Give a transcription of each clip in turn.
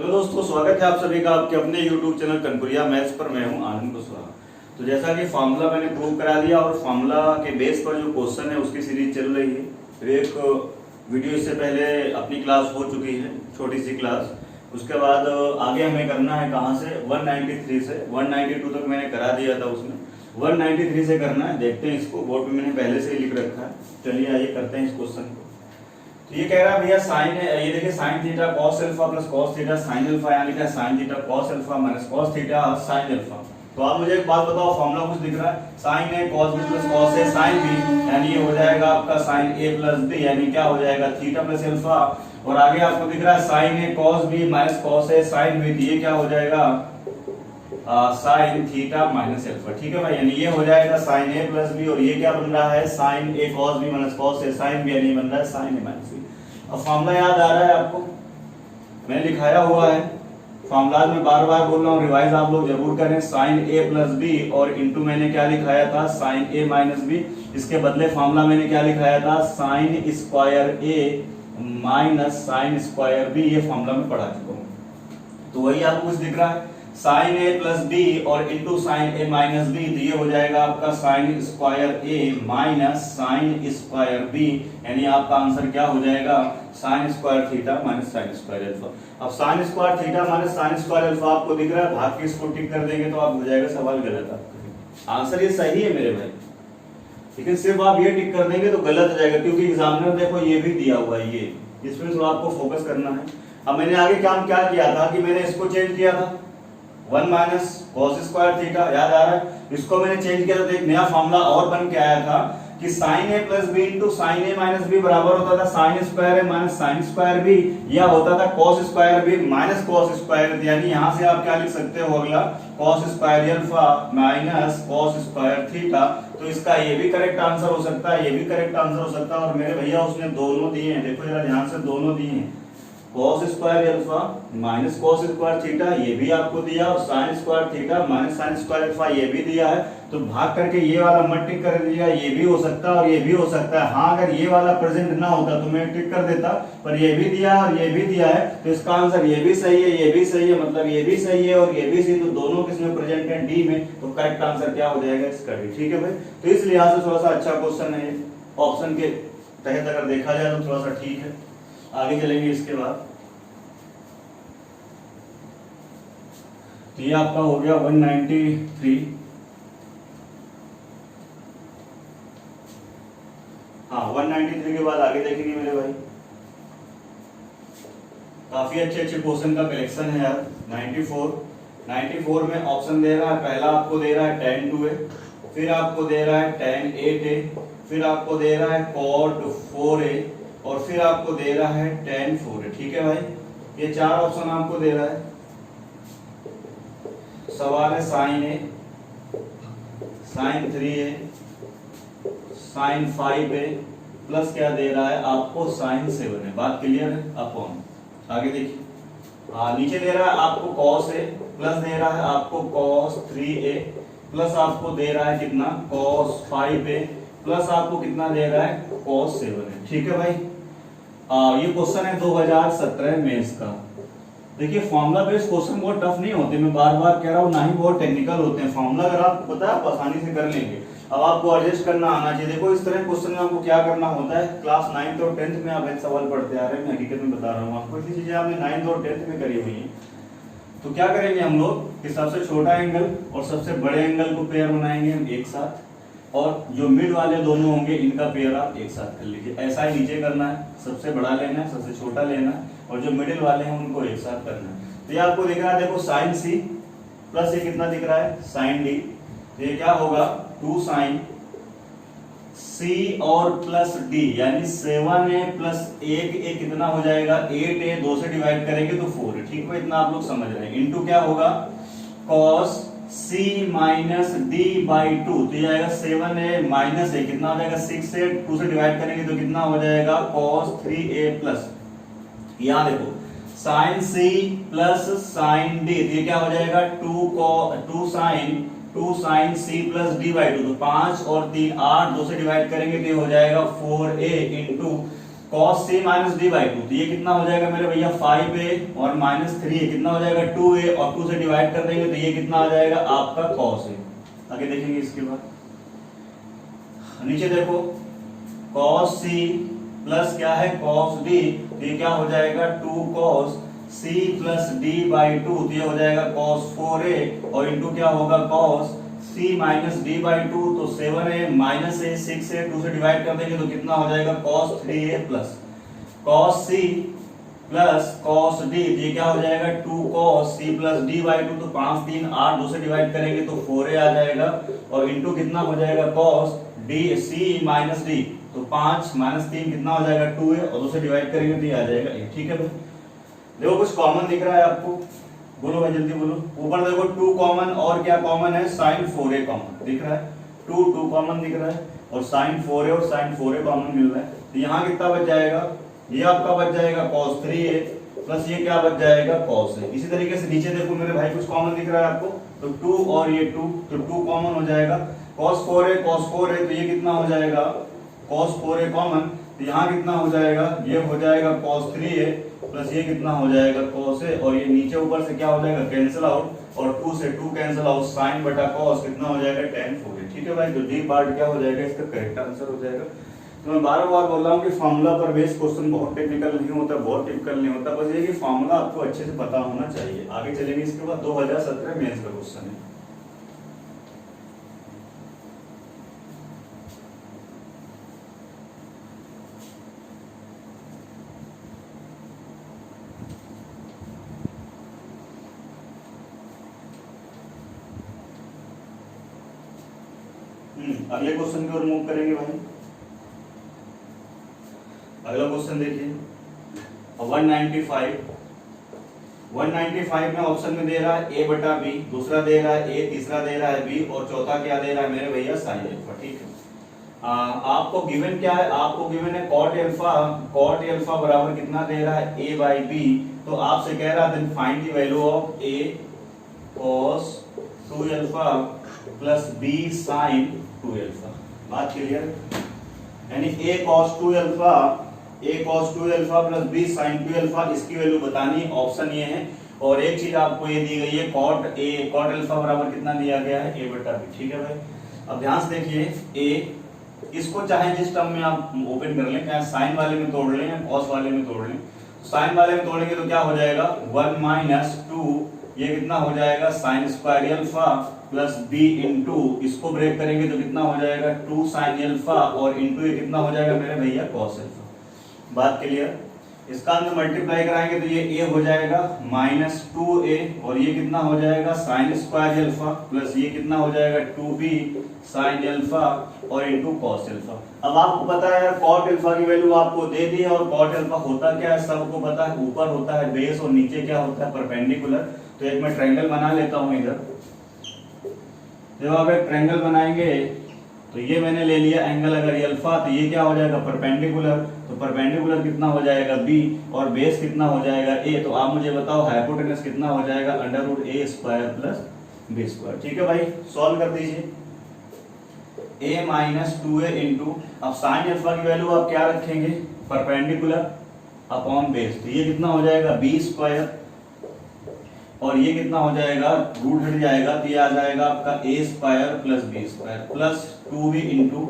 Hello दोस्तों, स्वागत है आप सभी का आपके अपने YouTube चैनल कनपुरिया मैथ्स पर। मैं हूं आनंद कुशवाहा। तो जैसा कि फार्मूला मैंने प्रूव करा दिया और फार्मूला के बेस पर जो क्वेश्चन है उसकी सीरीज चल रही है। फिर एक वीडियो इससे पहले अपनी क्लास हो चुकी है, छोटी सी क्लास। उसके बाद आगे हमें करना है कहाँ से, 193 से 192 तक मैंने करा दिया था। उसमें 193 से करना है। देखते हैं इसको, बोर्ड पे मैंने पहले से ही लिख रखा है। चलिए आइए करते हैं इस क्वेश्चन को। तो ये कह रहा है भैया साइन है, ये देखिए sine theta cos alpha plus cos theta sine alpha, यहाँ लिखा है sine theta cos alpha minus cos theta sine alpha. तो आप मुझे एक बात बताओ, फॉर्मूला कुछ दिख रहा है, साइन है कॉस बी प्लस कॉस है साइन बी, यानी ये हो जाएगा आपका साइन ए प्लस बी, यानी क्या हो जाएगा थीटा प्लस अल्फा। और आगे आपको दिख रहा है साइन है कॉस बी माइनस कॉस है साइन बी, ये क्या हो जाएगा साइन थीटा माइनस अल्फा। ठीक है भाई, यानी ये हो जाएगा साइन ए प्लस बी और ये क्या बन रहा है sine A cos B minus cos A sine B, यानी बन रहा है साइन ए माइनस बी। अब फार्मूला याद आ रहा है आपको, मैंने लिखाया हुआ है फार्मूला में, बार बार बोल रहा हूँ, रिवाइज आप लोग जरूर करें। साइन ए प्लस बी और इंटू मैंने क्या लिखाया था साइन ए माइनस बी, इसके बदले फार्मूला मैंने क्या लिखाया था sine square A minus sine square B, ये फार्मूला में पढ़ा चुका हूँ। तो वही आपको कुछ दिख रहा है साइन ए प्लस बी और into sine A minus B, तो ये हो जाएगा आपका sine square A minus sine square B, यानी आपका आंसर क्या हो जाएगा sine square theta minus sine square alpha. अब sine square theta minus sine square alpha आपको दिख रहा है, भाग के इसको टिक कर देंगे तो आप हो जाएगा सवाल गलत आपका। आंसर ये सही है मेरे भाई, लेकिन सिर्फ आप ये टिक कर देंगे तो गलत हो जाएगा, क्योंकि एग्जामिनर देखो ये भी दिया हुआ है, ये इसमें थोड़ा आपको फोकस करना है। अब मैंने आगे काम क्या किया था कि मैंने इसको चेंज किया था 1 माइनस कॉस स्क्वायर थीटा, याद आ रहा है, इसको मैंने चेंज किया तो एक नया फार्मूला और बन के आया था कि sine A plus B into sine A minus B बराबर होता था sine square A minus sine square B, या होता था cos square B minus cos square, यानी यहां से आप क्या लिख सकते हो अगला cos square alpha minus cos square theta. तो इसका ये भी करेक्ट आंसर हो सकता है, ये भी करेक्ट आंसर हो सकता है। और मेरे भैया उसने दोनों दिए हैं, देखो जरा ध्यान से, दोनों दिए हैं cos square alpha minus cos square theta, ये भी आपको दिया, और sin square theta minus sin square alpha ये भी दिया है। तो भाग करके ये वाला मत टिक कर दीजिएगा, ये भी हो सकता है और ये भी हो सकता है। हाँ, अगर ये वाला प्रेजेंट ना होता तो मैं टिक कर देता, पर ये भी दिया और ये भी दिया है, तो इसका आंसर ये भी सही है, ये भी सही है, मतलब ये भी सही है और ये भी सही, तो दोनों किसमें प्रेजेंट है डी में, तो करेक्ट आंसर क्या हो जाएगा इसका डी। ठीक है भाई, तो इस लिहाज से थोड़ा सा अच्छा क्वेश्चन है, ऑप्शन के तहत अगर देखा जाए तो थोड़ा सा ठीक है। आगे चलेंगे इसके बाद, तो ये आपका हो गया 193। हाँ, 193 के बाद आगे देखेंगे मेरे भाई, काफी अच्छे अच्छे क्वेश्चन का कलेक्शन है यार। 94 में ऑप्शन दे रहा है, पहला आपको दे रहा है tan 2a, फिर आपको दे रहा है tan 8a, फिर आपको दे रहा है cot 4a और फिर आपको दे रहा है tan 4a। ठीक है भाई, ये चार ऑप्शन आपको दे रहा है। सवाल है sine A, sine 3a, sine 5a plus क्या दे रहा है आपको साइन 7 है। बात क्लियर है अपॉन, आगे देखिए, नीचे दे रहा है आपको cos a प्लस दे रहा है आपको cos 3a प्लस आपको दे रहा है कितना cos 5a प्लस आपको कितना दे रहा है cos 7 है। ठीक है भाई, ये क्वेश्चन है 2017 मेंस का। देखिए फॉर्मूला बेस्ड क्वेश्चन बहुत टफ नहीं होते, मैं बार बार कह रहा हूँ, ना ही बहुत टेक्निकल होते हैं। फॉर्मूला अगर आपको पता है आप आसानी से कर लेंगे, अब आपको एडजस्ट करना आना चाहिए। देखो इस तरह क्वेश्चन में आपको क्या करना होता है, क्लास 9th और 10th में आप एक सवाल पढ़ते आ रहे हैं, मैं हकीकत में बता रहा हूँ आपको, इतनी चीजें आपने 9th और 10th में करी हुई है। तो क्या करेंगे हम लोग कि सबसे छोटा एंगल और सबसे बड़े एंगल को पेयर बनाएंगे हम एक साथ, और जो मिड वाले दोनों होंगे इनका पेयर आप एक साथ कर लीजिए। ऐसा ही नीचे करना है, सबसे बड़ा लेना है, सबसे छोटा लेना है, और जो मिडिल वाले हैं उनको एक साथ करना है। तो ये आपको दिख रहा है, देखो साइन सी प्लस ये कितना दिख रहा है साइन डी, तो ये क्या होगा 2 साइन सी और प्लस डी, यानी 7a प्लस 1a कितना हो जाएगा 8a, 2 से डिवाइड करेंगे तो 4 है। ठीक है, इतना आप लोग समझ रहे हैं। इंटू क्या होगा cos c minus D by 2, तो ये आएगा 7a माइनस a, कितना हो जाएगा 6 से 2 से डिवाइड करेंगे तो कितना हो जाएगा cos 3a प्लस, यहाँ देखो sine C plus sine D, तो ये क्या हो जाएगा 2 sine C plus D by 2, तो 5 और 3 8, 2 से डिवाइड करेंगे तो ये हो जाएगा 4a into cos c minus D by 2, तो ये कितना हो जाएगा मेरे भैया 5a और माइनस 3a कितना हो जाएगा 2a, और 2 से डिवाइड कर देंगे तो ये कितना आ जाएगा आपका cos a। आगे देखेंगे इसके बाद नीचे देखो cos c प्लस क्या है cos d, तो ये क्या हो जाएगा 2 cos c plus d by 2, तो ये हो जाएगा cos 4a और इंटू क्या होगा cos c minus d by 2, तो 7a माइनस a 6a 2 से डिवाइड कर देंगे तो कितना हो जाएगा cos 3a plus cos c plus cos d, तो ये क्या हो जाएगा 2 cos c plus d by 2, तो 5 3 8 2 से डिवाइड करेंगे तो 4a आ जाएगा और इंटू कितना हो जाएगा cos d c minus d, तो 5 माइनस 3 कितना हो जाएगा 2a और 2 से डिवाइड करेंगे तो ये आ जाएगा a। ठीक है भाई, देखो कुछ कॉमन दिख रहा है आपको, बोलो भाई जल्दी बोलो। ऊपर देखो 2 कॉमन और क्या कॉमन है sin 4a कॉमन दिख रहा है, 2 कॉमन दिख रहा है और sin 4a और sin 4a कॉमन मिल रहा है, तो यहाँ कितना बच जाएगा, ये आपका बच जाएगा cos 3a प्लस ये क्या बच जाएगा cos a। इसी तरीके से नीचे देखो मेरे भाई कुछ कॉमन दिख रहा है आपको, तो 2 और ये 2, तो 2 कॉमन हो जाएगा cos 4a, तो ये कितना हो जाएगा cos 4a कॉमन, तो यहाँ कितना हो जाएगा, ये हो जाएगा cos 3a प्लस ये कितना हो जाएगा cos a, और ये नीचे ऊपर से क्या हो जाएगा कैंसिल आउट और 2 से 2 कैंसिल आउट, sin बटा cos कितना हो जाएगा tan 4a। ठीक है भाई, तो डी पार्ट क्या हो जाएगा इसका करेक्ट आंसर हो जाएगा। तो मैं बार बार बोल रहा हूँ कि फॉर्मूला पर बेस्ड क्वेश्चन बहुत टेक्निकल नहीं होता, बहुत टिपिकल नहीं होता, बस ये कि फॉर्मूला आपको अच्छे से पता होना चाहिए। आगे चलेंगे इसके बाद 2017 मेंस का क्वेश्चन है। अगले क्वेश्चन की ओर मूव करेंगे भाई। अगला क्वेश्चन देखिए 195 में ऑप्शन में दे रहा है a बटा b, दूसरा दे रहा है a, तीसरा दे रहा है b और चौथा क्या दे रहा है मेरे भैया sin अल्फा। ठीक है, आपको गिवन क्या है, आपको गिवन है cot अल्फा बराबर कितना दे रहा है a बाई b, तो आपसे कह रहा है find the value of a cos 2 alpha plus b sin 2 alpha. बात क्लियर, यानी a cos 2 alpha plus b sin 2 alpha, इसकी वैल्यू बतानी है, ऑप्शन ये है। और एक चीज आपको ये दी गई है cot अल्फा बराबर कितना दिया गया है a बटा b। ठीक है भाई, अब ध्यान से देखिए a, इसको चाहे जिस टर्म में आप ओपन कर लें, चाहे साइन वाले में तोड़ लें या cos वाले में तोड़ लें, साइन वाले में तोड़ेंगे तो क्या हो जाएगा 1 माइनस 2, ये कितना हो जाएगा sin square alpha plus b into, इसको ब्रेक करेंगे तो कितना हो जाएगा 2 sin अल्फा और इंटू ये कितना हो जाएगा मेरे भैया cos अल्फा। बात क्लियर, इसका अंदर मल्टीप्लाई कराएंगे तो ये a हो जाएगा माइनस 2a और ये कितना हो जाएगा sin स्क्वायर अल्फा प्लस ये कितना हो जाएगा 2b sin अल्फा और इंटू cos अल्फा। अब आपको पता है cot अल्फा की वैल्यू आपको दे दी है और cot अल्फा होता क्या है सबको पता है, ऊपर होता है बेस और नीचे क्या होता है परपेंडिकुलर। तो एक मैं ट्रायंगल बना लेता हूं इधर, जब आप एक ट्रायंगल बनाएंगे तो ये मैंने ले लिया एंगल, अगर ये अल्फा तो ये क्या हो जाएगा परपेंडिकुलर, तो परपेंडिकुलर कितना हो जाएगा b और बेस कितना हो जाएगा a, तो आप मुझे बताओ हाइपोटेनस कितना हो जाएगा under root a square plus b square. ठीक है भाई, सॉल्व कर दीजिए a माइनस 2a इंटू, अब साइन अल्फा की वैल्यू आप क्या रखेंगे परपेंडिकुलर अपॉन बेस, तो ये कितना हो जाएगा b स्क्वायर और ये कितना हो जाएगा रूट हट जाएगा तो ये आ जाएगा आपका a square plus b square plus 2b into,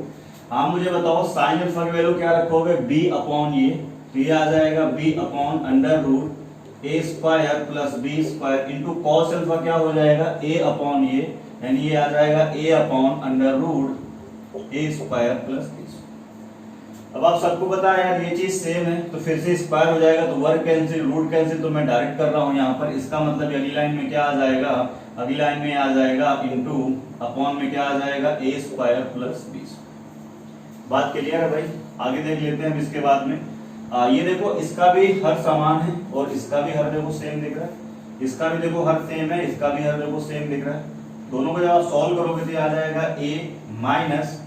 हाँ मुझे बताओ साइन अल्फा की वैल्यू क्या रखोगे b अपॉन ये, तो ये आ जाएगा b upon under root a square plus b square into cos alpha क्या हो जाएगा a अपॉन ये, यानी ये आ जाएगा a upon under root a square plus b। अब आप सबको पता है यार ये चीज सेम है, तो फिर से स्क्वायर हो जाएगा तो वर्ग कैंसिल रूट कैंसिल, तो मैं डायरेक्ट कर रहा हूं यहाँ पर, इसका मतलब अगली लाइन में क्या आ जाएगा, अगली लाइन में आ जाएगा इंटू अपॉन में क्या आ जाएगा a स्क्वायर प्लस b। बात क्लियर है भाई, आगे देख लेते हैं इसके बाद में। ये देखो इसका भी हर समान है और इसका भी हर देखो सेम दिख रहा है, इसका भी देखो हर सेम है, इसका भी हर देखो सेम दिख रहा है। दोनों को जब आप सॉल्व करोगे तो आ जाएगा a माइनस,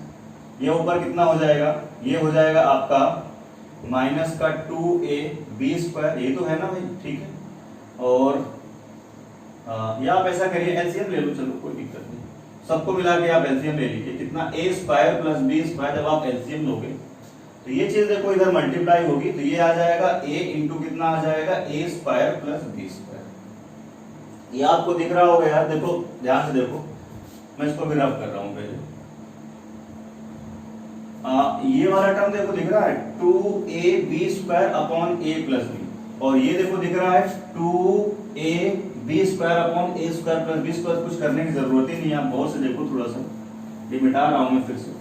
ये ऊपर कितना हो जाएगा, ये हो जाएगा आपका माइनस का 2a b स्क्वायर, ये तो है ना भाई। ठीक है, और या आप ऐसा करिए एलसीएम ले लो, चलो कोई दिक्कत नहीं, सबको मिला के आप एलसीएम ले लीजिए, कितना a square plus b square, जब आप एलसीएम लोगे तो ये चीज देखो इधर मल्टीप्लाई होगी तो ये आ जाएगा a इंटू कितना आ जाएगा a square plus b square. ये आपको दिख रहा होगा यार, देखो ध्यान से देखो, मैं इसको भी रब कर रहा हूं पहले। ये वाला टर्म देखो दिख रहा है 2ab square upon a plus b, और ये देखो दिख रहा है 2ab square upon a square plus b square. कुछ करने की जरूरत ही नहीं है, आप बहुत से देखो, थोड़ा सा ये मिटा रहा हूं मैं फिर से।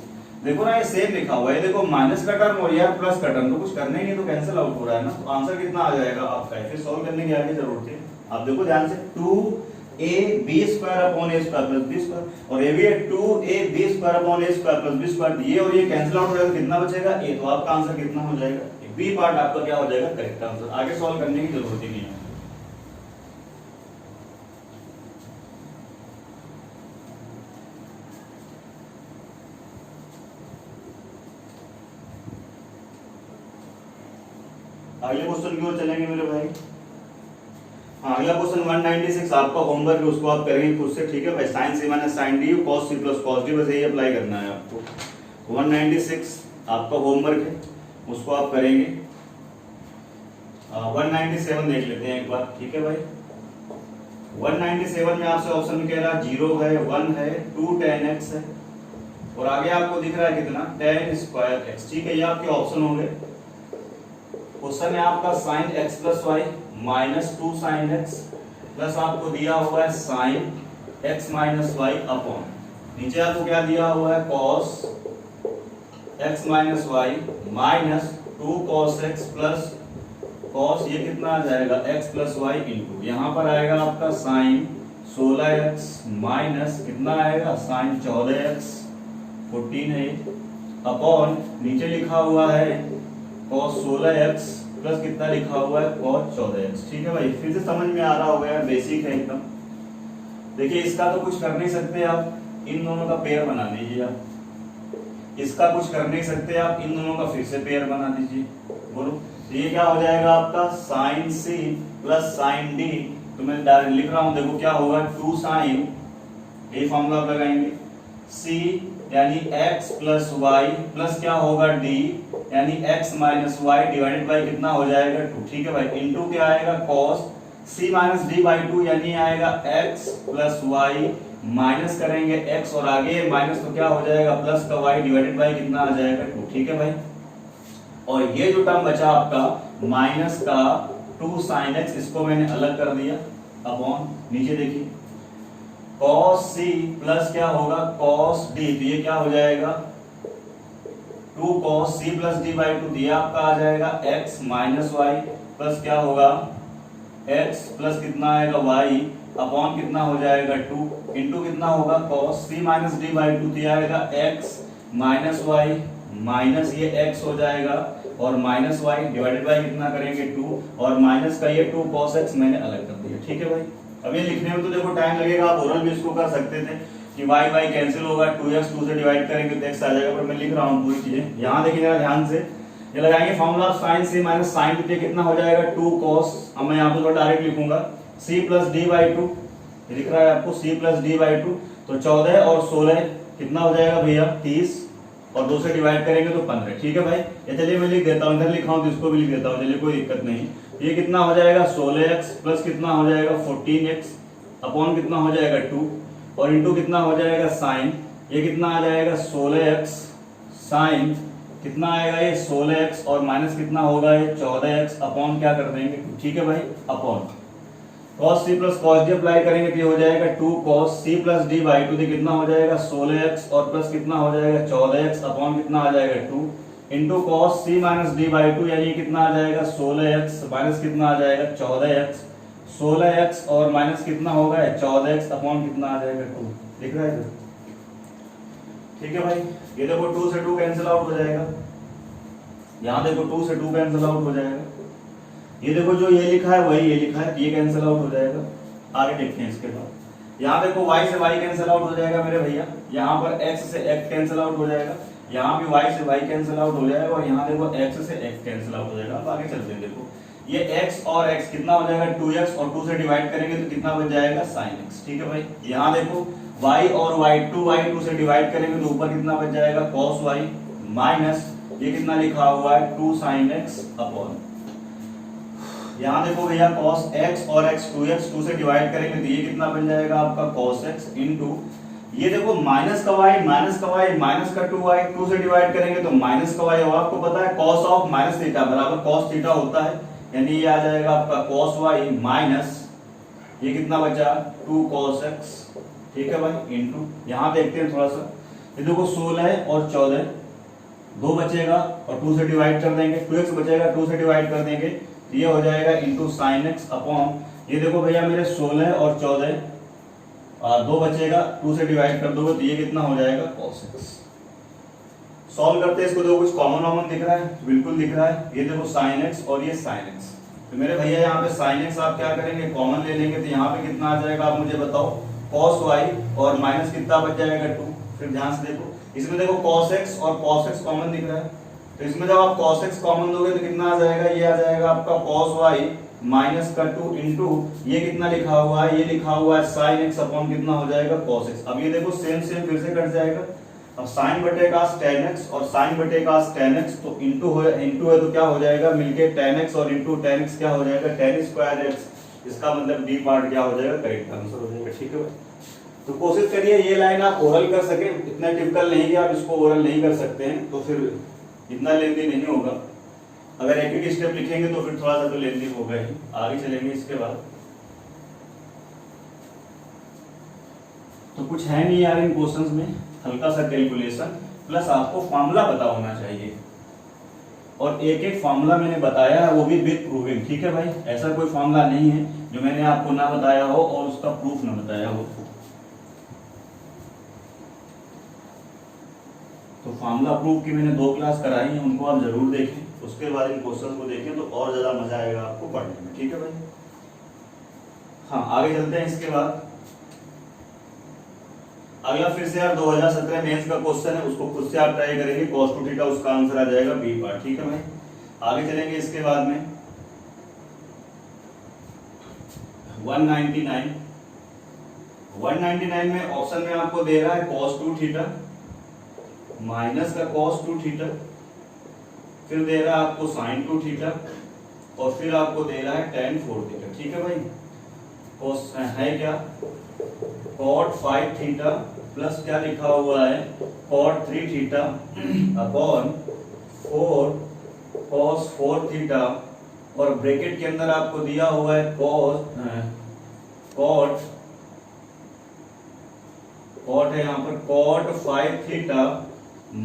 देखो ना ये सेम लिखा हुआ है, देखो माइनस का टर्म और यार प्लस का टर्म, तो कुछ करने ही नहीं, तो कैंसिल आउट हो रहा है ना। तो आंसर कितना आ जाएगा आपका, फिर सॉल्व करने की आगे जरूरत है। आप देखो ध्यान से 2ab square upon a square plus b square, और ये भी है 2ab square upon a square plus b square. ये और ये कैंसिल आउट हो जाएगा, कितना बचेगा a, तो आपका आंसर कितना हो जाएगा, बी पार्ट आपका क्या हो जाएगा, करेक्ट आंसर। आगे सॉल्व करने की जरूरत ही नहीं है। अगले क्वेश्चन की ओर चलेंगे मेरे भाई। हाँ, अगला क्वेश्चन 196 आपका होमवर्क है, उसको आप करेंगे खुद से, ठीक है भाई। Sine C minus sine D cos C plus cos D, बस यही अप्लाई करना है आपको। 196 आपका होमवर्क है, उसको आप करेंगे। 197 देख लेते हैं एक बार, ठीक है भाई। 197 में आपसे ऑप्शन में कह रहा है 0 है, 1 है, 2 tan x है, और आगे आपको दिख रहा है कितना, tan स्क्वायर x, ठीक है। ये आपके ऑप्शन होंगे। क्वेश्चन है आपका sin x plus y minus 2 sin x plus आपको दिया हुआ है sin x minus y upon, नीचे आपको क्या दिया हुआ है, cos x minus y minus 2 cos x plus cos, ये कितना आ जाएगा x प्लस वाई इंटू, यहाँ पर आएगा आपका sin 16x माइनस कितना आएगा sin 14x 14 है अपॉन, नीचे लिखा हुआ है cos 16x प्लस कितना लिखा हुआ है cos 14x, ठीक है भाई। फिर से समझ में आ रहा होगा यार, बेसिक है एकदम। देखिए इसका तो कुछ कर नहीं सकते आप, इन दोनों का पेयर बना दीजिए आप। इसका कुछ कर नहीं सकते आप, इन दोनों का फिर से पेयर बना दीजिए। बोलो, तो ये क्या हो जाएगा आपका sin c plus sin d, तो मैं डायरेक्ट लिख रहा हूं, देखो क्या होगा 2 sin, ये फॉर्मूला आप लगाएंगे, c यानी x प्लस वाई प्लस क्या होगा d यानी x minus y divided by कितना हो जाएगा 2, ठीक है भाई। इनटू क्या आएगा cos c minus d by 2 यानी आएगा x प्लस वाई माइनस करेंगे x, और आगे माइनस तो क्या हो जाएगा प्लस का y डिवाइडेड बाई कितना आ जाएगा 2, ठीक है भाई। और ये जो टर्म बचा आपका माइनस का 2 sin x, इसको मैंने अलग कर दिया अपॉन, नीचे देखिए cos c प्लस क्या होगा cos d, तो ये क्या हो जाएगा 2 cos c plus d by 2, दिया आपका आ जाएगा x माइनस वाई प्लस क्या होगा x प्लस कितना आएगा y अपॉन कितना हो जाएगा 2 इंटू कितना होगा cos c minus d by 2, दिया आएगा x माइनस वाई माइनस ये x हो जाएगा और माइनस वाई डिवाइडेड बाई कितना करेंगे 2, और माइनस का ये 2 cos x मैंने अलग कर दिया, ठीक है भाई। अब ये लिखने में तो देखो टाइम लगेगा, आप ओरल भी इसको कर सकते थे कि y y कैंसिल होगा, 2x 2 से डिवाइड करेंगे तो x आ जाएगा, पर मैं लिख रहा हूँ पूरी चीजें। यहाँ देखिएगा ध्यान से, ये लगाएंगे formula sin c minus sin d, कितना हो जाएगा 2 cos, अब मैं यहाँ पर डायरेक्ट लिखूंगा c प्लस d बाई 2, लिख रहा है आपको c प्लस d बाई 2, तो 14 और 16 कितना हो जाएगा भैया 30, और 2 से डिवाइड करेंगे तो 15, ठीक है भाई। ये चलिए मैं लिख देता हूँ, इधर लिखा हूँ तो इसको भी लिख देता हूँ, चलिए कोई दिक्कत नहीं। ये कितना हो जाएगा 16x प्लस कितना हो जाएगा 14x अपॉन कितना हो जाएगा 2, और इंटू कितना हो जाएगा साइन, ये कितना आ जाएगा 16x साइन कितना आएगा ये 16x, और माइनस कितना होगा ये 14x अपॉन क्या कर देंगे 2, ठीक है भाई, upon cos c plus cos d apply करेंगे तो ये हो जाएगा 2 cos c plus d by 2, तो कितना हो जाएगा 16x और प्लस कितना हो जाएगा 14x अपॉन कितना आ जाएगा 2 into cos c minus d by 2, यानी कितना आ जाएगा 16x माइनस कितना आ जाएगा 14x, 16x और माइनस कितना होगा 14x अपॉन कितना आ जाएगा 2, दिख रहा है, ठीक है भाई। ये देखो 2 से 2 कैंसिल आउट हो जाएगा, यहाँ देखो 2 से 2 कैंसिल आउट हो जाएगा, ये देखो जो ये लिखा है वही ये लिखा है, ये कैंसिल आउट हो जाएगा। आगे देखते हैं इसके बाद, यहाँ देखो y से y कैंसिल आउट हो जाएगा मेरे भैया, यहाँ पर x से x कैंसिल आउट हो जाएगा, यहाँ भी y से y कैंसिल आउट हो जाएगा, और यहाँ देखो x से x कैंसिल आउट हो जाएगा। अब आगे चलते हैं, देखो ये x और x कितना हो जाएगा 2x, और 2 से डिवाइड करेंगे तो कितना बच जाएगा sin x, ठीक है भाई। यहाँ देखो y और y 2y 2 से डिवाइड करेंगे तो ऊपर कितना बच जाएगा cos y माइनस ये कितना लिखा हुआ है 2 sin x अपॉन, यहाँ देखो भैया cos x और x 2x 2 से डिवाइड करेंगे तो ये कितना बन जाएगा आपका cos x इंटू, ये देखो माइनस का y माइनस का y माइनस का 2y 2 से डिवाइड करेंगे तो माइनस का y होगा, आपको पता है cos ऑफ माइनस थीटा बराबर cos थीटा होता है, यानी ये आ जाएगा आपका cos y माइनस ये कितना बचा 2 cos x, ठीक है भाई, इंटू यहाँ देखते हैं थोड़ा सा, ये देखो 16 और 14 2 बचेगा और 2 से डिवाइड कर देंगे, 2x बचेगा 2 से डिवाइड कर देंगे तो ये हो जाएगा इंटू साइन एक्स अपॉन, ये देखो भैया मेरे 16 और 14 2 बचेगा 2 से डिवाइड कर दोगे तो ये कितना हो जाएगा cos x। सॉल्व करते हैं इसको, देखो कुछ कॉमन दिख रहा है, बिल्कुल दिख रहा है, ये देखो साइन एक्स और ये साइन एक्स, तो मेरे भैया यहाँ पे साइन एक्स आप क्या करेंगे कॉमन ले लेंगे तो यहाँ पे कितना आ जाएगा आप मुझे बताओ cos y और माइनस कितना बच जाएगा 2, फिर ध्यान से देखो इसमें देखो cos x और cos x कॉमन दिख रहा है, तो इसमें जब आप cos x कॉमन दोगे तो कितना आ जाएगा, ये आ जाएगा आपका cos y माइनस का 2 इंटू ये कितना लिखा हुआ है, ये लिखा हुआ है sin x अपॉन कितना हो जाएगा cos x। अब ये देखो सेम फिर से कट जाएगा, अब sin बटे का tan x और sin बटे का tan x तो इंटू है तो क्या हो जाएगा मिलके tan x और इंटू tan x क्या हो जाएगा tan स्क्वायर x, इसका मतलब डी पार्ट क्या हो जाएगा करेक्ट आंसर हो जाएगा, ठीक है भाई। तो कोशिश करिए ये लाइन आप ओरल कर सके, इतना टिपिकल नहीं कि आप इसको ओरल नहीं कर सकते हैं तो फिर इतना लेंदी नहीं होगा, अगर एक एक स्टेप लिखेंगे तो फिर थोड़ा सा तो लेंदी होगा ही। आगे चलेंगे इसके बाद, तो कुछ है नहीं यार इन क्वेश्चंस में, हल्का सा कैलकुलेशन प्लस आपको फॉर्मूला पता होना चाहिए, और एक एक फॉर्मूला मैंने बताया है वो भी विद प्रूविंग, ठीक है भाई, ऐसा कोई फॉर्मूला नहीं है जो मैंने आपको ना बताया हो और उसका प्रूफ ना बताया हो। तो फार्मूला प्रूफ की मैंने 2 क्लास कराई है, उनको आप जरूर देखें, उसके बाद इन क्वेश्चन को देखें तो और ज्यादा मजा आएगा आपको पढ़ने में, ठीक है भाई। हाँ आगे चलते हैं इसके बाद, अगला फिर से यार 2017 मेंस का क्वेश्चन है, उसको खुद से आप ट्राई करेंगे, cos 2 थीटा उसका आंसर आ जाएगा बी पार्ट, ठीक है भाई। आगे चलेंगे इसके बाद में 199 में ऑप्शन में आपको दे रहा है cos 2 थीटा माइनस का cos 2 थीटा, फिर दे रहा है आपको sin 2 थीटा और फिर आपको दे रहा है tan 4 थीटा, ठीक है भाई। cos है क्या cot 5 थीटा प्लस क्या लिखा हुआ है cot 3 theta upon 4 cos 4 theta, और ब्रैकेट के अंदर आपको दिया हुआ है cot है यहाँ पर cot 5 theta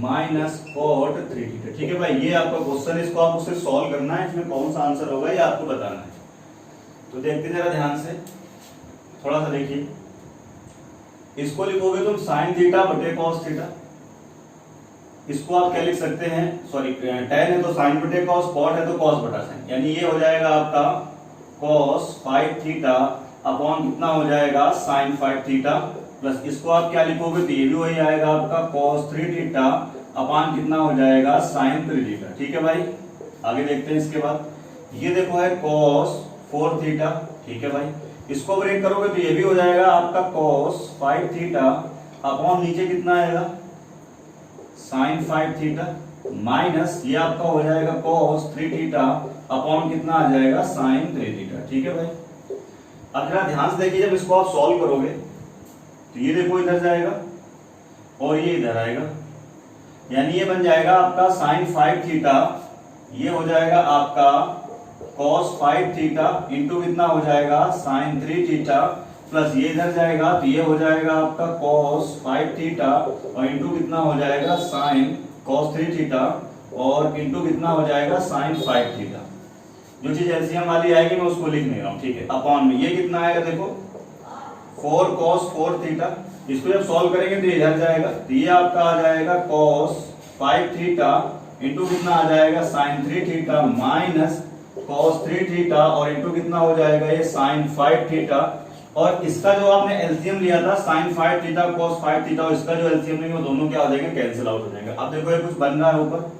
minus cot 3 theta, ठीक है भाई। ये आपका क्वेश्चन, इसको आप उससे सॉल्व करना है, इसमें कौन सा आंसर होगा ये आपको बताना है। तो देखते जरा ध्यान से, थोड़ा सा देखिए, इसको लिखोगे तुम sin थीटा बटे cos थीटा, इसको आप क्या लिख सकते हैं, सॉरी tan है तो sin बटे cos, cot है तो cos बटा sin, यानी ये हो जाएगा आपका cos 5 थीटा अपॉन कितना हो जाएगा sin 5 थीटा, प्लस इसको आप क्या लिखोगे तो ये भी वही आएगा आपका cos 3 थीटा अपॉन कितना हो जाएगा sin 3 थीटा, ठीक है भाई। आगे देखते हैं इसके बाद, ये देखो है cos 4 थीटा, ठीक है भाई, इसको ब्रेक करोगे तो ये भी हो जाएगा आपका cos 5 थीटा अपॉन नीचे कितना आएगा sin 5 थीटा माइनस ये आपका हो जाएगा cos 3 थीटा अपॉन कितना आ जाएगा sin 3 थीटा, ठीक है भाई। अब जरा ध्यान से देखिए, जब इसको आप सॉल्व करोगे तो ये देखो इधर जाएगा और ये इधर आएगा, यानी ये बन जाएगा आपका sin 5 थीटा, ये हो जाएगा आपका cos 5 थीटा इंटू कितना हो जाएगा sin 3 थीटा, प्लस ये इधर जाएगा तो ये हो जाएगा आपका cos 5 थीटा और इंटू कितना हो जाएगा sin cos 3 थीटा और इंटू कितना हो जाएगा sin 5 थीटा। जो चीज एलसीएम वाली आएगी मैं उसको लिख नहीं रहा हूँ, ठीक है, अपॉन में ये कितना आएगा देखो 4 cos 4 थीटा, इसको जब सॉल्व करेंगे तो इधर जाएगा तो ये आपका आ जाएगा cos 5 थीटा इंटू कितना आ जाएगा sin 3 theta minus cos 3 theta और इंटू कितना हो जाएगा ये sin 5 थीटा, और इसका जो आपने एलसीएम लिया था sin 5 थीटा cos 5 थीटा और इसका जो एलसीएम लेंगे वो दोनों क्या हो जाएंगे कैंसिल आउट हो जाएंगे। अब देखो ये कुछ बन रहा है ऊपर,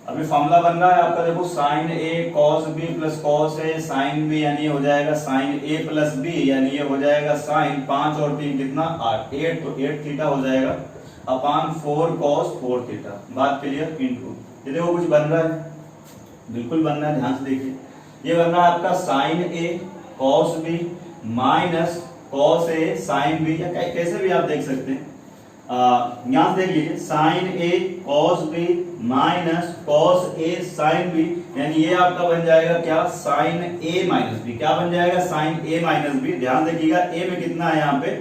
अभी फॉर्मूला बन रहा है आपका, देखो sin a cos b plus cos a sin b, यानी ये हो जाएगा sin a प्लस b, यानी ये हो जाएगा sin 5 और 3 कितना 8, तो 8 थीटा हो जाएगा। Upon 4 cos 4 theta. बात क्लियर? इनटू ये देखो कुछ बन रहा है, बिल्कुल बन रहा है, ध्यान से देखिए। ये बन रहा है आपका sign A cos B minus cos A sine B, या कैसे भी आप देख सकते हैं। यहां से देख लीजिए, sign A cos B minus cos A sine B, यानी ये आपका बन जाएगा क्या, साइन ए माइनस बी। क्या बन जाएगा? Sign A minus B. ध्यान देखिएगा, ए में कितना है यहाँ पे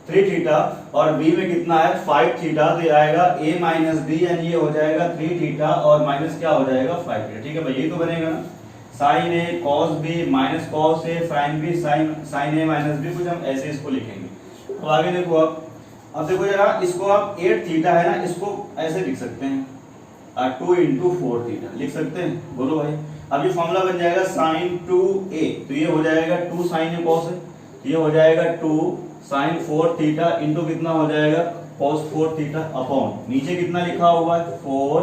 3 थीटा और बी में कितना है 5 थीटा, तो ये आएगा a माइनस बी, यानी ये हो जाएगा 3 थीटा और माइनस क्या हो जाएगा 5 थीटा। ठीक है भाई, ये तो बनेगा ना, sign A cos B minus cos A sine B sign A minus B, कुछ हम ऐसे इसको लिखेंगे। अब आगे देखो, अब देखो जरा, इसको आप 8 थीटा है ना, इसको ऐसे लिख सकते हैं 2 into 4 थीटा लिख सकते हैं। बोलो भाई, अब ये फॉर्मूला बन जाएगा साइन 2a, तो ये हो जाएगा 2 साइन ए कॉस है, ये हो जाएगा 2 साइन 4 थीटा इंटू कितना हो जाएगा cos 4 थीटा अपॉन नीचे कितना लिखा हुआ है 4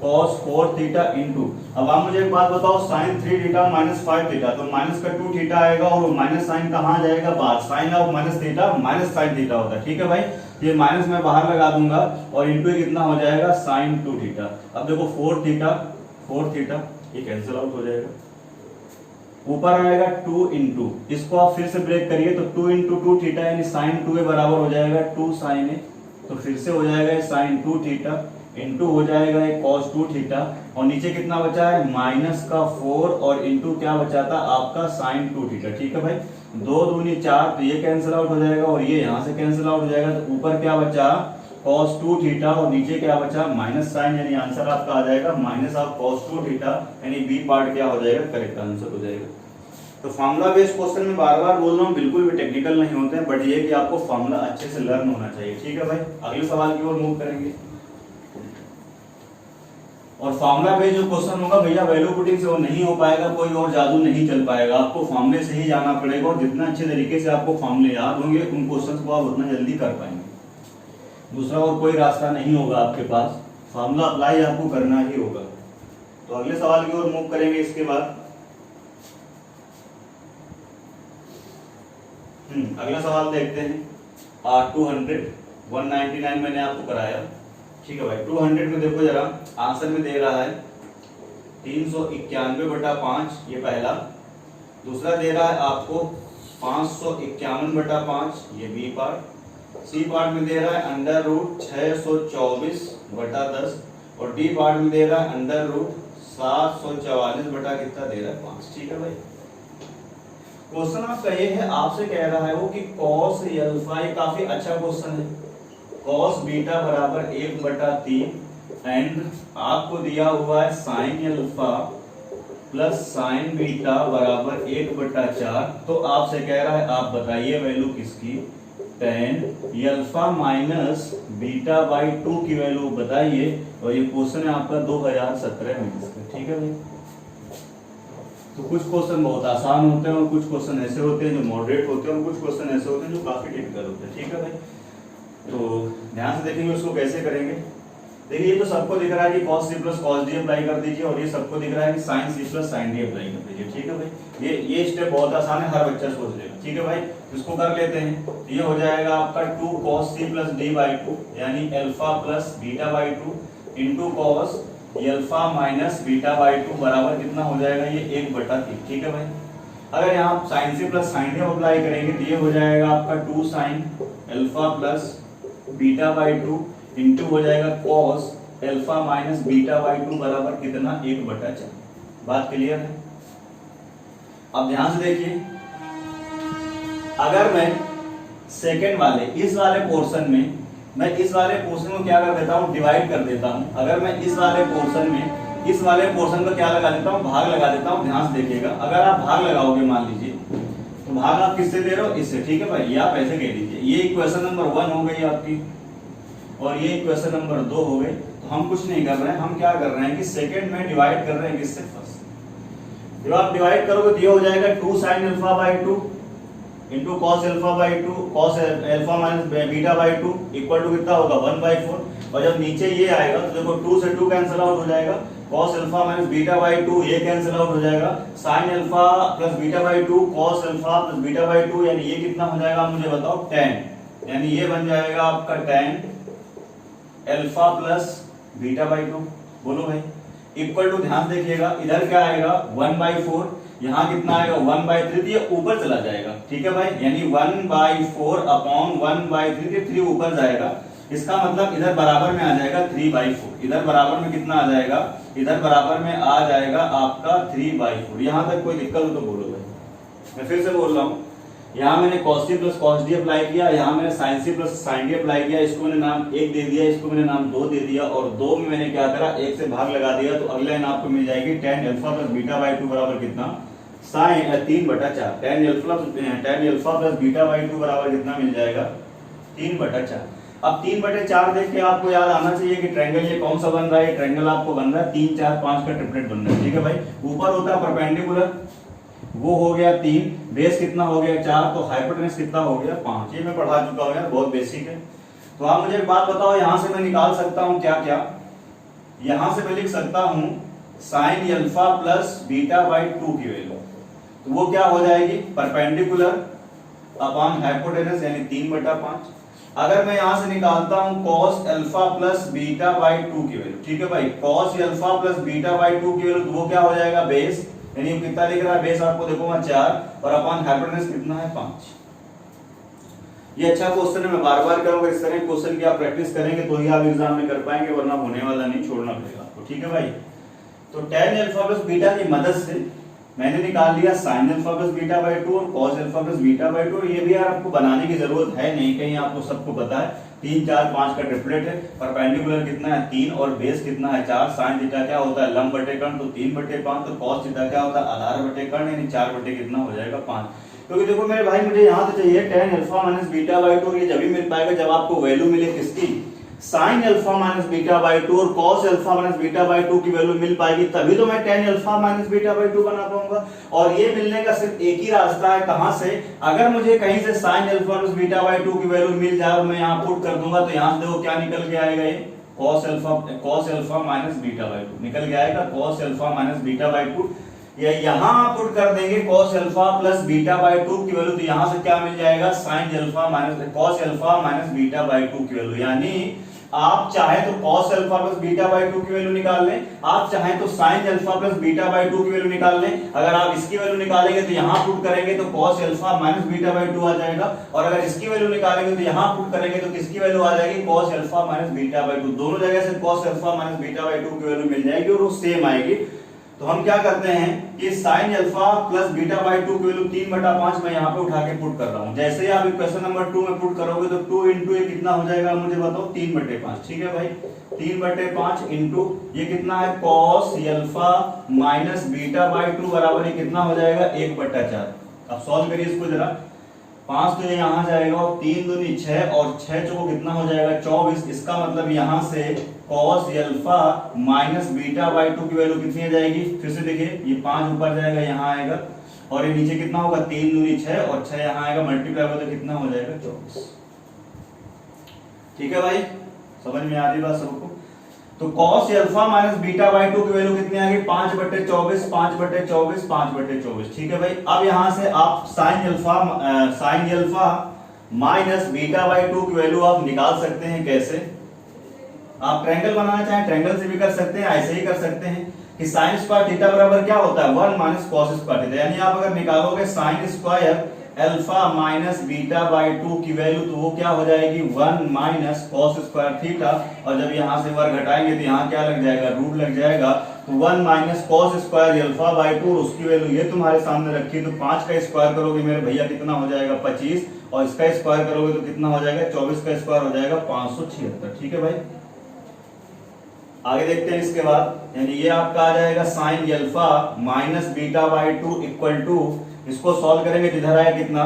cos 4 थीटा इंटू। अब आप मुझे एक बात बताओ, साइन 3 थीटा माइनस 5 थीटा, तो माइनस का 2 थीटा आएगा और माइनस साइन कहाँ जाएगा बाहर, sine of minus theta minus sine theta होता है। ठीक है भाई, ये माइनस मैं बाहर लगा दूंगा और इंटू कितना हो जाएगा साइन 2 थीटा। अब देखो 4 थीटा ये कैंसिल आउट हो जाएगा, ऊपर आएगा 2 इंटू, इसको आप फिर से ब्रेक करिए तो 2 इंटू 2 थीटा यानी साइन 2 के बराबर हो जाएगा 2 साइन ए, तो फिर से हो जाएगा साइन 2 थीटा इंटू हो जाएगा कॉस 2 थीटा और नीचे कितना बचा है माइनस का 4 और इंटू क्या बचा था आपका साइन 2 थीटा। ठीक है भाई, 2 दूनी 4, तो ये कैंसिल आउट हो जाएगा और ये यहाँ से कैंसिल आउट हो जाएगा, तो ऊपर क्या बचा cos 2 थीटा और नीचे क्या बचा माइनस साइन, यानी आंसर आपका आ जाएगा माइनस ऑफ cos 2 थीटा, यानी बी पार्ट क्या हो जाएगा करेक्ट आंसर हो जाएगा। तो फार्मूला बेस्ड क्वेश्चन में बार बार बोल रहा हूँ बिल्कुल भी टेक्निकल नहीं होते हैं, बट ये कि आपको फार्मूला अच्छे से लर्न होना चाहिए। ठीक है भाई, अगले सवाल की ओर मूव करेंगे। और फार्मूला बेस्ड जो क्वेश्चन होगा भैया वैल्यू पुटिंग से वो नहीं हो पाएगा, कोई और जादू नहीं चल पाएगा, आपको फार्मूले से ही जाना पड़ेगा और जितना अच्छे तरीके से आपको फार्मूले याद होंगे उन क्वेश्चन को आप उतना जल्दी कर पाएंगे। दूसरा और कोई रास्ता नहीं होगा आपके पास, फार्मूला अप्लाई आपको करना ही होगा। तो अगले सवाल की ओर मूव करेंगे। इसके बाद अगला सवाल देखते हैं। 199 मैंने आपको कराया। ठीक है भाई, 200 में देखो जरा, आंसर में दे रहा है 391/5, ये पहला। दूसरा दे रहा है आपको 551/5, ये बी पार्ट। सी पार्ट में दे रहा है अंडर रूट 624/10 और डी पार्ट में दे रहा है अंडर रूट 744 बटा कितना दे रहा है 5। ठीक है भाई, क्वेश्चन आपका ये है, आपसे कह रहा है वो कि cos अल्फा, ये काफी अच्छा क्वेश्चन है, cos बीटा बराबर 1/3 एंड आपको दिया हुआ है sin alpha plus sin beta बराबर 1/4। तो आपसे कह रहा है आप बताइए वैल्यू किसकी, tan alpha minus beta by 2 की वैल्यू बताइए। और ये क्वेश्चन है आपका 2017 में। ठीक है भाई, तो कुछ क्वेश्चन बहुत आसान होते हैं और कुछ क्वेश्चन ऐसे होते हैं जो मॉडरेट होते हैं और कुछ क्वेश्चन ऐसे होते हैं जो काफी टिपिकल होते हैं। ठीक है भाई, तो ध्यान से देखेंगे उसको कैसे करेंगे। देखिए, ये तो सबको दिख रहा है कि cos c plus cos d apply कर दीजिए और ये सबको दिख रहा है कि sin c plus sin d apply कर दीजिए। ठीक है भाई, ये स्टेप बहुत आसान है, हर बच्चा सोच लेगा। ठीक है भाई, इसको कर लेते हैं। तो ये हो जाएगा आपका 2 cos c plus d by 2 यानी alpha plus beta by 2 into cos alpha minus beta by 2 बराबर कितना हो जाएगा ये 1/3। ठीक है भाई, अगर यहाँ आप sin c plus sin d apply करेंगे तो ये हो जाएगा आपका 2 sin alpha plus beta by 2 into हो जाएगा cos alpha minus beta by 2 बराबर कितना 1/4। बात क्लियर है? अब ध्यान से देखिए, अगर मैं सेकेंड वाले इस वाले पोर्शन में, मैं इस वाले पोर्शन को क्या कर देता हूँ डिवाइड कर देता हूँ। अगर मैं इस वाले पोर्शन में इस वाले पोर्शन को क्या लगा देता हूँ भाग लगा देता हूँ। ध्यान से देखिएगा, अगर आप भाग लगाओगे मान लीजिए, तो भाग आप किससे दे रहे हो, इससे। ठीक है भाई, ये आप ऐसे कह दीजिए, ये इक्वेशन नंबर 1 हो गई आपकी और ये इक्वेशन नंबर 2 हो गए। तो हम कुछ नहीं कर रहे हैं, हम क्या कर रहे हैं कि सेकंड में डिवाइड कर रहे हैं किससे, फर्स्ट। जब आप डिवाइड करोगे तो ये हो जाएगा 2 sin alpha by 2 into cos alpha by 2 cos alpha minus beta by 2 equal to कितना होगा 1/4। और जब नीचे ये आएगा तो देखो 2 से 2 कैंसिल आउट हो जाएगा, cos alpha minus beta by 2 ये कैंसिल आउट हो जाएगा, sin alpha plus beta by 2 cos alpha plus beta by 2 यानी ये कितना हो जाएगा मुझे बताओ tan, यानी ये बन जाएगा आपका tan alpha plus beta by 2, बोलो भाई, इक्वल टू, ध्यान देखिएगा इधर क्या आएगा 1/4, यहाँ कितना आएगा 1/3, ये ऊपर चला जाएगा, ठीक है भाई, यानी 1/4 अपॉन 1/3, ये 3 ऊपर जाएगा, इसका मतलब इधर बराबर में आ जाएगा 3/4, इधर बराबर में कितना आ जाएगा, इधर बराबर में आ जाएगा आपका 3/4। यहां तक कोई दिक्कत हो तो बोलो भाई। मैं फिर से बोल रहा हूँ, यहाँ मैंने cos t plus cos d apply किया, यहाँ मैंने sin c plus sin d apply किया, इसको मैंने नाम 1 दे दिया, इसको मैंने नाम 2 दे दिया, और 2 में मैंने क्या करा, 1 से भाग लगा दिया, तो अगले लाइन आपको मिल जाएगी tan alpha plus beta by 2 बराबर कितना, sin 3/4, tan alpha plus beta by 2 बराबर कितना मिल जाएगा 3/4। अब 3/4 देख के आपको याद आना चाहिए कि ट्रायंगल ये कौन सा बन रहा है, ट्रायंगल आपको बन रहा है 3 4 5 का ट्रिपलेट बन रहा है, ठीक है भाई, ऊपर होता है परपेंडिकुलर, वो हो गया 3, बेस कितना हो गया 4, तो हाइपोटेनस कितना हो गया 5, ये मैं पढ़ा चुका हूं यार, बहुत बेसिक है। तो आप मुझे एक बात बताओ, यहां से मैं निकाल सकता हूं क्या क्या, यहां से मैं लिख सकता हूं sin alpha plus beta by 2 की वैल्यू, तो वो क्या हो जाएगी परपेंडिकुलर अपॉन हाइपोटेनस यानी 3/5। अगर मैं यहां से निकालता हूं cos alpha plus beta by 2 की वैल्यू, ठीक है भाई, cos alpha plus beta by 2 की वैल्यू, तो वो क्या हो जाएगा बेस, यानी कितना लिख रहा है बेस आपको देखो 4 और अपॉन हाइपोटेनस कितना है 5। ये अच्छा क्वेश्चन है, मैं बार बार करूंगा, इस तरह क्वेश्चन की आप प्रैक्टिस करेंगे तो ही आप एग्जाम में कर पाएंगे, वरना होने वाला नहीं, छोड़ना पड़ेगा आपको, ठीक है भाई। तो tan अल्फा प्लस बीटा की मदद से मैंने निकाल लिया sin alpha plus beta by 2 और cos alpha plus beta by 2, ये भी यार आपको बनाने की जरूरत है नहीं, कहीं आपको सबको पता है 3 4 5 का ट्रिपलेट है, परपेंडिकुलर कितना है 3 और बेस कितना है 4, sin थीटा क्या होता है लंब बटे कर्ण, तो 3/5, तो cos थीटा क्या होता है आधार बटे कर्ण, यानी 4 बटे कितना हो जाएगा 5। क्योंकि देखो मेरे भाई मुझे यहाँ से चाहिए tan alpha minus beta by 2, ये जब भी मिल पाएगा जब आपको वैल्यू मिले किसकी, sin alpha minus beta by 2 और cos alpha minus beta by 2 की वैल्यू मिल पाएगी, तभी तो मैं tan alpha minus beta by 2 बना पाऊंगा। और ये मिलने का सिर्फ एक ही रास्ता है, कहां से, अगर मुझे कहीं से sin alpha minus beta by 2 की वैल्यू मिल जाए और मैं यहां पुट कर दूंगा, तो यहां से देखो क्या निकल के आएगा, ये cos alpha minus beta by 2 निकल के आएगा, cos alpha minus beta by 2, या यहां आप पुट कर देंगे cos alpha plus beta by 2 की वैल्यू, तो यहां से क्या मिल जाएगा sin alpha minus cos alpha minus beta by 2 की वैल्यू, यानी आप चाहे तो cos alpha plus beta by 2 की वैल्यू निकाल लें, आप चाहे तो sin alpha plus beta by 2 की वैल्यू निकाल लें। अगर आप इसकी वैल्यू निकालेंगे तो यहां पुट करेंगे तो cos alpha minus beta by 2 आ जाएगा, और अगर इसकी वैल्यू निकालेंगे तो यहां पुट करेंगे तो किसकी वैल्यू आ जाएगी cos alpha minus beta by 2, दोनों जगह से cos alpha minus beta by 2 की वैल्यू मिल जाएगी और वो सेम आएगी। तो हम क्या करते हैं कि sin alpha plus beta by 2 की वैल्यू 3/5 मैं यहाँ पे उठा के पुट कर रहा हूँ, जैसे ही आप इक्वेशन नंबर 2 में पुट करोगे तो 2 इंटू ये कितना हो जाएगा मुझे बताओ 3/5, ठीक है भाई, 3/5 इंटू ये कितना है cos alpha minus beta by 2 बराबर ये कितना हो जाएगा 1/4। अब सॉल्व करिए इसको जरा, 5 तो ये यहाँ जाएगा और 3 दूनी 6 और 6 चौको कितना हो जाएगा 24, इसका मतलब यहाँ से cos alpha minus beta by 2 की वैल्यू कितनी आ जाएगी, फिर से देखिए ये 5 ऊपर जाएगा यहाँ आएगा और ये नीचे कितना होगा 3 दूनी 6 और 6 यहाँ आएगा, मल्टीप्लाई होगा तो कितना हो जाएगा 24। ठीक है भाई, समझ में आ रही बात सबको। तो cos alpha minus beta by 2 की वैल्यू कितनी आ गई 5/24, 5/24, 5/24, ठीक है भाई। अब यहां से आप sin alpha minus beta by 2 की वैल्यू आप निकाल सकते हैं, कैसे, आप ट्रायंगल बनाना चाहें ट्रायंगल से भी कर सकते हैं, ऐसे ही कर सकते हैं कि sin स्क्वायर थीटा बराबर क्या होता है 1 माइनस cos स्क्वायर थीटा, यानी आप अगर निकालोगे sin square alpha minus beta by 2 की वैल्यू तो वो क्या हो जाएगी 1 माइनस cos स्क्वायर थीटा, और जब यहां से वर्ग घटाएंगे तो यहां क्या लग जाएगा रूट लग जाएगा, तो 1 minus cos square alpha by 2 और उसकी वैल्यू ये तुम्हारे सामने रखी, तो 5 का स्क्वायर करोगे मेरे भैया कितना हो जाएगा 25, और इसका स्क्वायर करोगे तो कितना हो जाएगा 24 का स्क्वायर हो जाएगा 576। ठीक है भाई, आगे देखते हैं इसके बाद, यानी ये आपका आ जाएगा sin alpha minus beta by 2 equal to, इसको सॉल्व करेंगे तो इधर आया कितना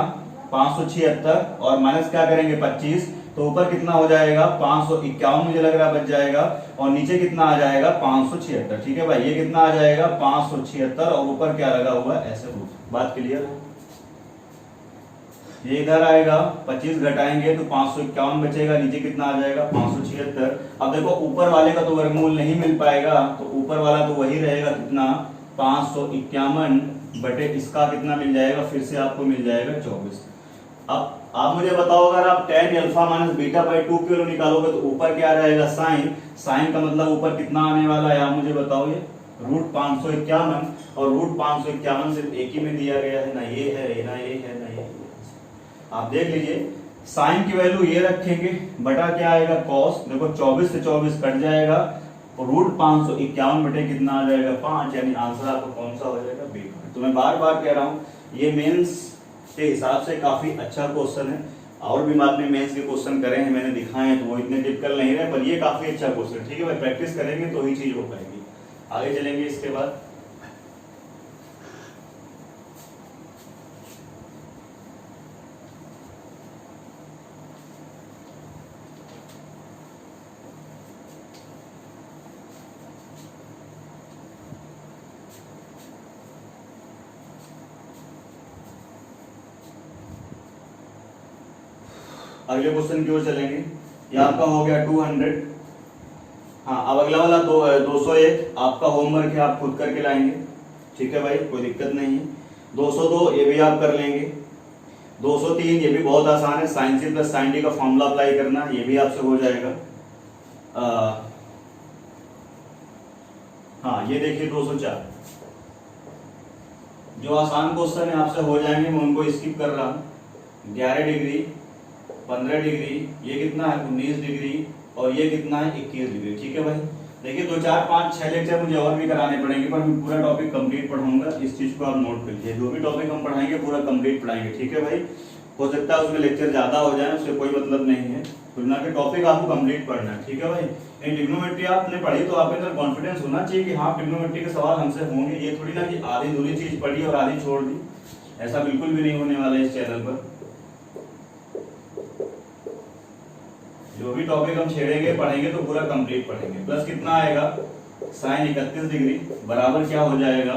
576 और माइनस क्या करेंगे 25, तो ऊपर कितना हो जाएगा 551 मुझे लग रहा बच जाएगा, और नीचे कितना आ जाएगा 576। ठीक है भाई, ये कितना आ जाएगा 576 और ऊपर क्या लगा हुआ है ऐसे रूट। बात क्लियर है, ये इधर आएगा 25 घटाएंगे तो 551 बचेगा, नीचे कितना आ जाएगा 576। अब देखो ऊपर वाले का तो वर्गमूल नहीं मिल पाएगा, तो ऊपर वाला तो वही रहेगा कितना 551 बटे इसका कितना मिल जाएगा, फिर से आपको मिल जाएगा 24। अब आप मुझे बताओ अगर आप tan alpha minus beta by 2 की वैल्यू निकालोगे तो ऊपर क्या रहेगा साइन, साइन का मतलब ऊपर कितना आने वाला है आप मुझे बताओ, ये रूट 551, और रूट 551 सिर्फ एक ही में दिया गया है, ना ये है ना ये है ना ये है। आप देख लीजिए साइन की वैल्यू ये रखेंगे बटा क्या आएगा कॉस, देखो 24 से 24 कट जाएगा और रूट 551 बटे कितना आ जाएगा 5, यानी आंसर आपको कौन सा हो जाएगा बी। तो मैं बार बार कह रहा हूँ ये मेंस के हिसाब से काफी अच्छा क्वेश्चन है, और भी आपने मेंस के क्वेश्चन करे हैं मैंने दिखाए हैं तो वो इतने डिफिकल्ट नहीं रहे, पर ये काफी अच्छा क्वेश्चन, ठीक है भाई, प्रैक्टिस करेंगे तो ही चीज हो पाएगी। आगे चलेंगे इसके बाद अगले क्वेश्चन की ओर चलेंगे। ये आपका हो गया 200। हाँ अब अगला वाला 201 आपका होमवर्क है, आप खुद करके लाएंगे, ठीक है भाई, कोई दिक्कत नहीं है। 202 ये भी आप कर लेंगे। 203 ये भी बहुत आसान है, sine C plus sine D का फॉर्मूला अप्लाई करना, ये भी आपसे हो जाएगा। हाँ ये देखिए 204 जो आसान क्वेश्चन है आपसे हो जाएंगे, मैं उनको स्किप कर रहा हूँ। 11 डिग्री, 15 डिग्री, ये कितना है 19 डिग्री, और ये कितना है 21 डिग्री, ठीक है भाई। देखिए 2 4 5 6 लेक्चर मुझे और भी कराने पड़ेंगे, पर मैं पूरा टॉपिक कंप्लीट पढ़ाऊंगा, इस चीज को आप नोट कर लीजिए। जो भी टॉपिक हम पढ़ाएंगे पूरा कंप्लीट पढ़ाएंगे, ठीक है भाई। हो सकता है उसमें लेक्चर ज्यादा हो जाए, उससे कोई मतलब नहीं है, तुलना के टॉपिक आपको कंप्लीट पढ़ना है, ठीक है भाई। ट्रिग्नोमेट्री आपने पढ़ी तो आपके अंदर कॉन्फिडेंस होना चाहिए कि हाँ ट्रिग्नोमेट्री के सवाल हमसे होंगे, ये थोड़ी ना कि आधी धुली चीज पढ़ी और आधी छोड़ दी, ऐसा बिल्कुल भी नहीं होने वाला इस चैनल पर। जो भी टॉपिक हम छेड़ेंगे पढ़ेंगे तो पूरा कंप्लीट पढ़ेंगे। प्लस कितना आएगा साइन 31 डिग्री बराबर क्या हो जाएगा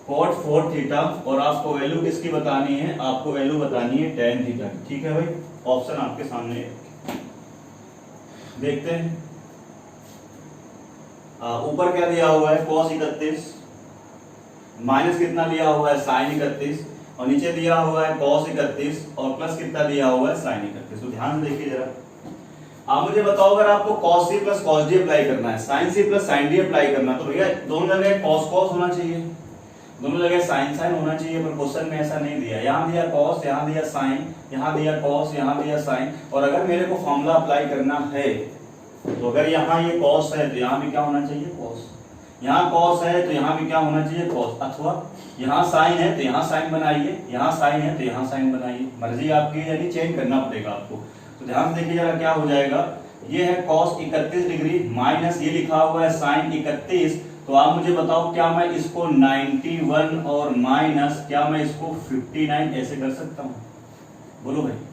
cot 4 थीटा, और आपको वैल्यू किसकी बतानी है, आपको वैल्यू बतानी है tan थीटा, ठीक है भाई। ऑप्शन आपके सामने देखते हैं। ऊपर क्या दिया हुआ है cos 31 माइनस कितना दिया हुआ है sin 31, और नीचे दिया हुआ है cos 31 और प्लस कितना दिया हुआ है sin 31। तो ध्यान से देखिए जरा, आप मुझे बताओ अगर आपको cos c plus cos d apply करना है, sin c plus sin d apply करना है, तो भैया दोनों जगह cos cos होना चाहिए, दोनों जगह sin sin होना चाहिए, पर क्वेश्चन में ऐसा नहीं दिया। यहाँ दिया cos, यहाँ दिया sin, यहाँ दिया cos, यहाँ दिया sin, और अगर मेरे को फॉर्मूला अप्लाई करना है तो अगर यहाँ ये cos है तो यहाँ भी क्या होना चाहिए cos, यहाँ cos है तो यहाँ भी क्या होना चाहिए cos, अथवा यहाँ sin है तो यहाँ sin बनाइए, यहाँ sin है तो यहाँ sin बनाइए, मर्जी आपकी, यानी चेंज करना पड़ेगा आपको। तो ध्यान से देखिए जरा क्या हो जाएगा, ये है cos 31 डिग्री माइनस ये लिखा हुआ है sin 31, तो आप मुझे बताओ क्या मैं इसको 91 और माइनस क्या मैं इसको 59 ऐसे कर सकता हूँ, बोलो भाई।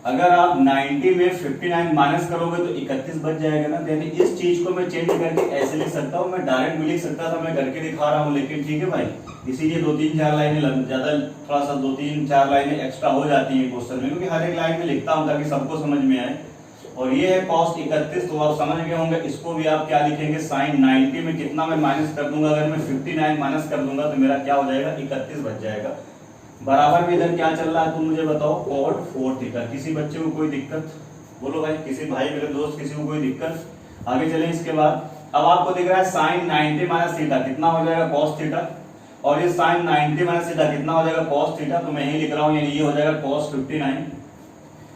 अगर आप 90 में 59 माइनस करोगे तो 31 बच जाएगा ना, यानी इस चीज को मैं चेंज करके ऐसे लिख सकता हूँ, मैं डायरेक्ट भी लिख सकता था, मैं करके दिखा रहा हूँ, लेकिन ठीक है भाई, इसीलिए 2-3-4 लाइनें ज्यादा, थोड़ा सा 2-3-4 लाइनें एक्स्ट्रा हो जाती है क्वेश्चन में, क्योंकि हर एक लाइन में लिखता हूँ ताकि सबको समझ में आए। और ये है cos 31, तो आप समझ गए होंगे, इसको भी आप क्या लिखेंगे sin 90 में कितना मैं माइनस कर दूंगा, अगर मैं 59 माइनस कर दूंगा तो मेरा क्या हो जाएगा 31 बच जाएगा। बराबर में इधर क्या चल रहा है तुम मुझे बताओ cot 4 थीटा। किसी बच्चे को कोई दिक्कत, बोलो भाई, किसी भाई मेरे दोस्त किसी को कोई दिक्कत। आगे चले इसके बाद, अब आपको दिख रहा है sin 90 माइनस थीटा कितना हो जाएगा cos थीटा, और ये sin 90 माइनस थीटा कितना हो जाएगा cos थीटा, तो मैं यही लिख रहा हूँ, यानी ये हो जाएगा cos 59,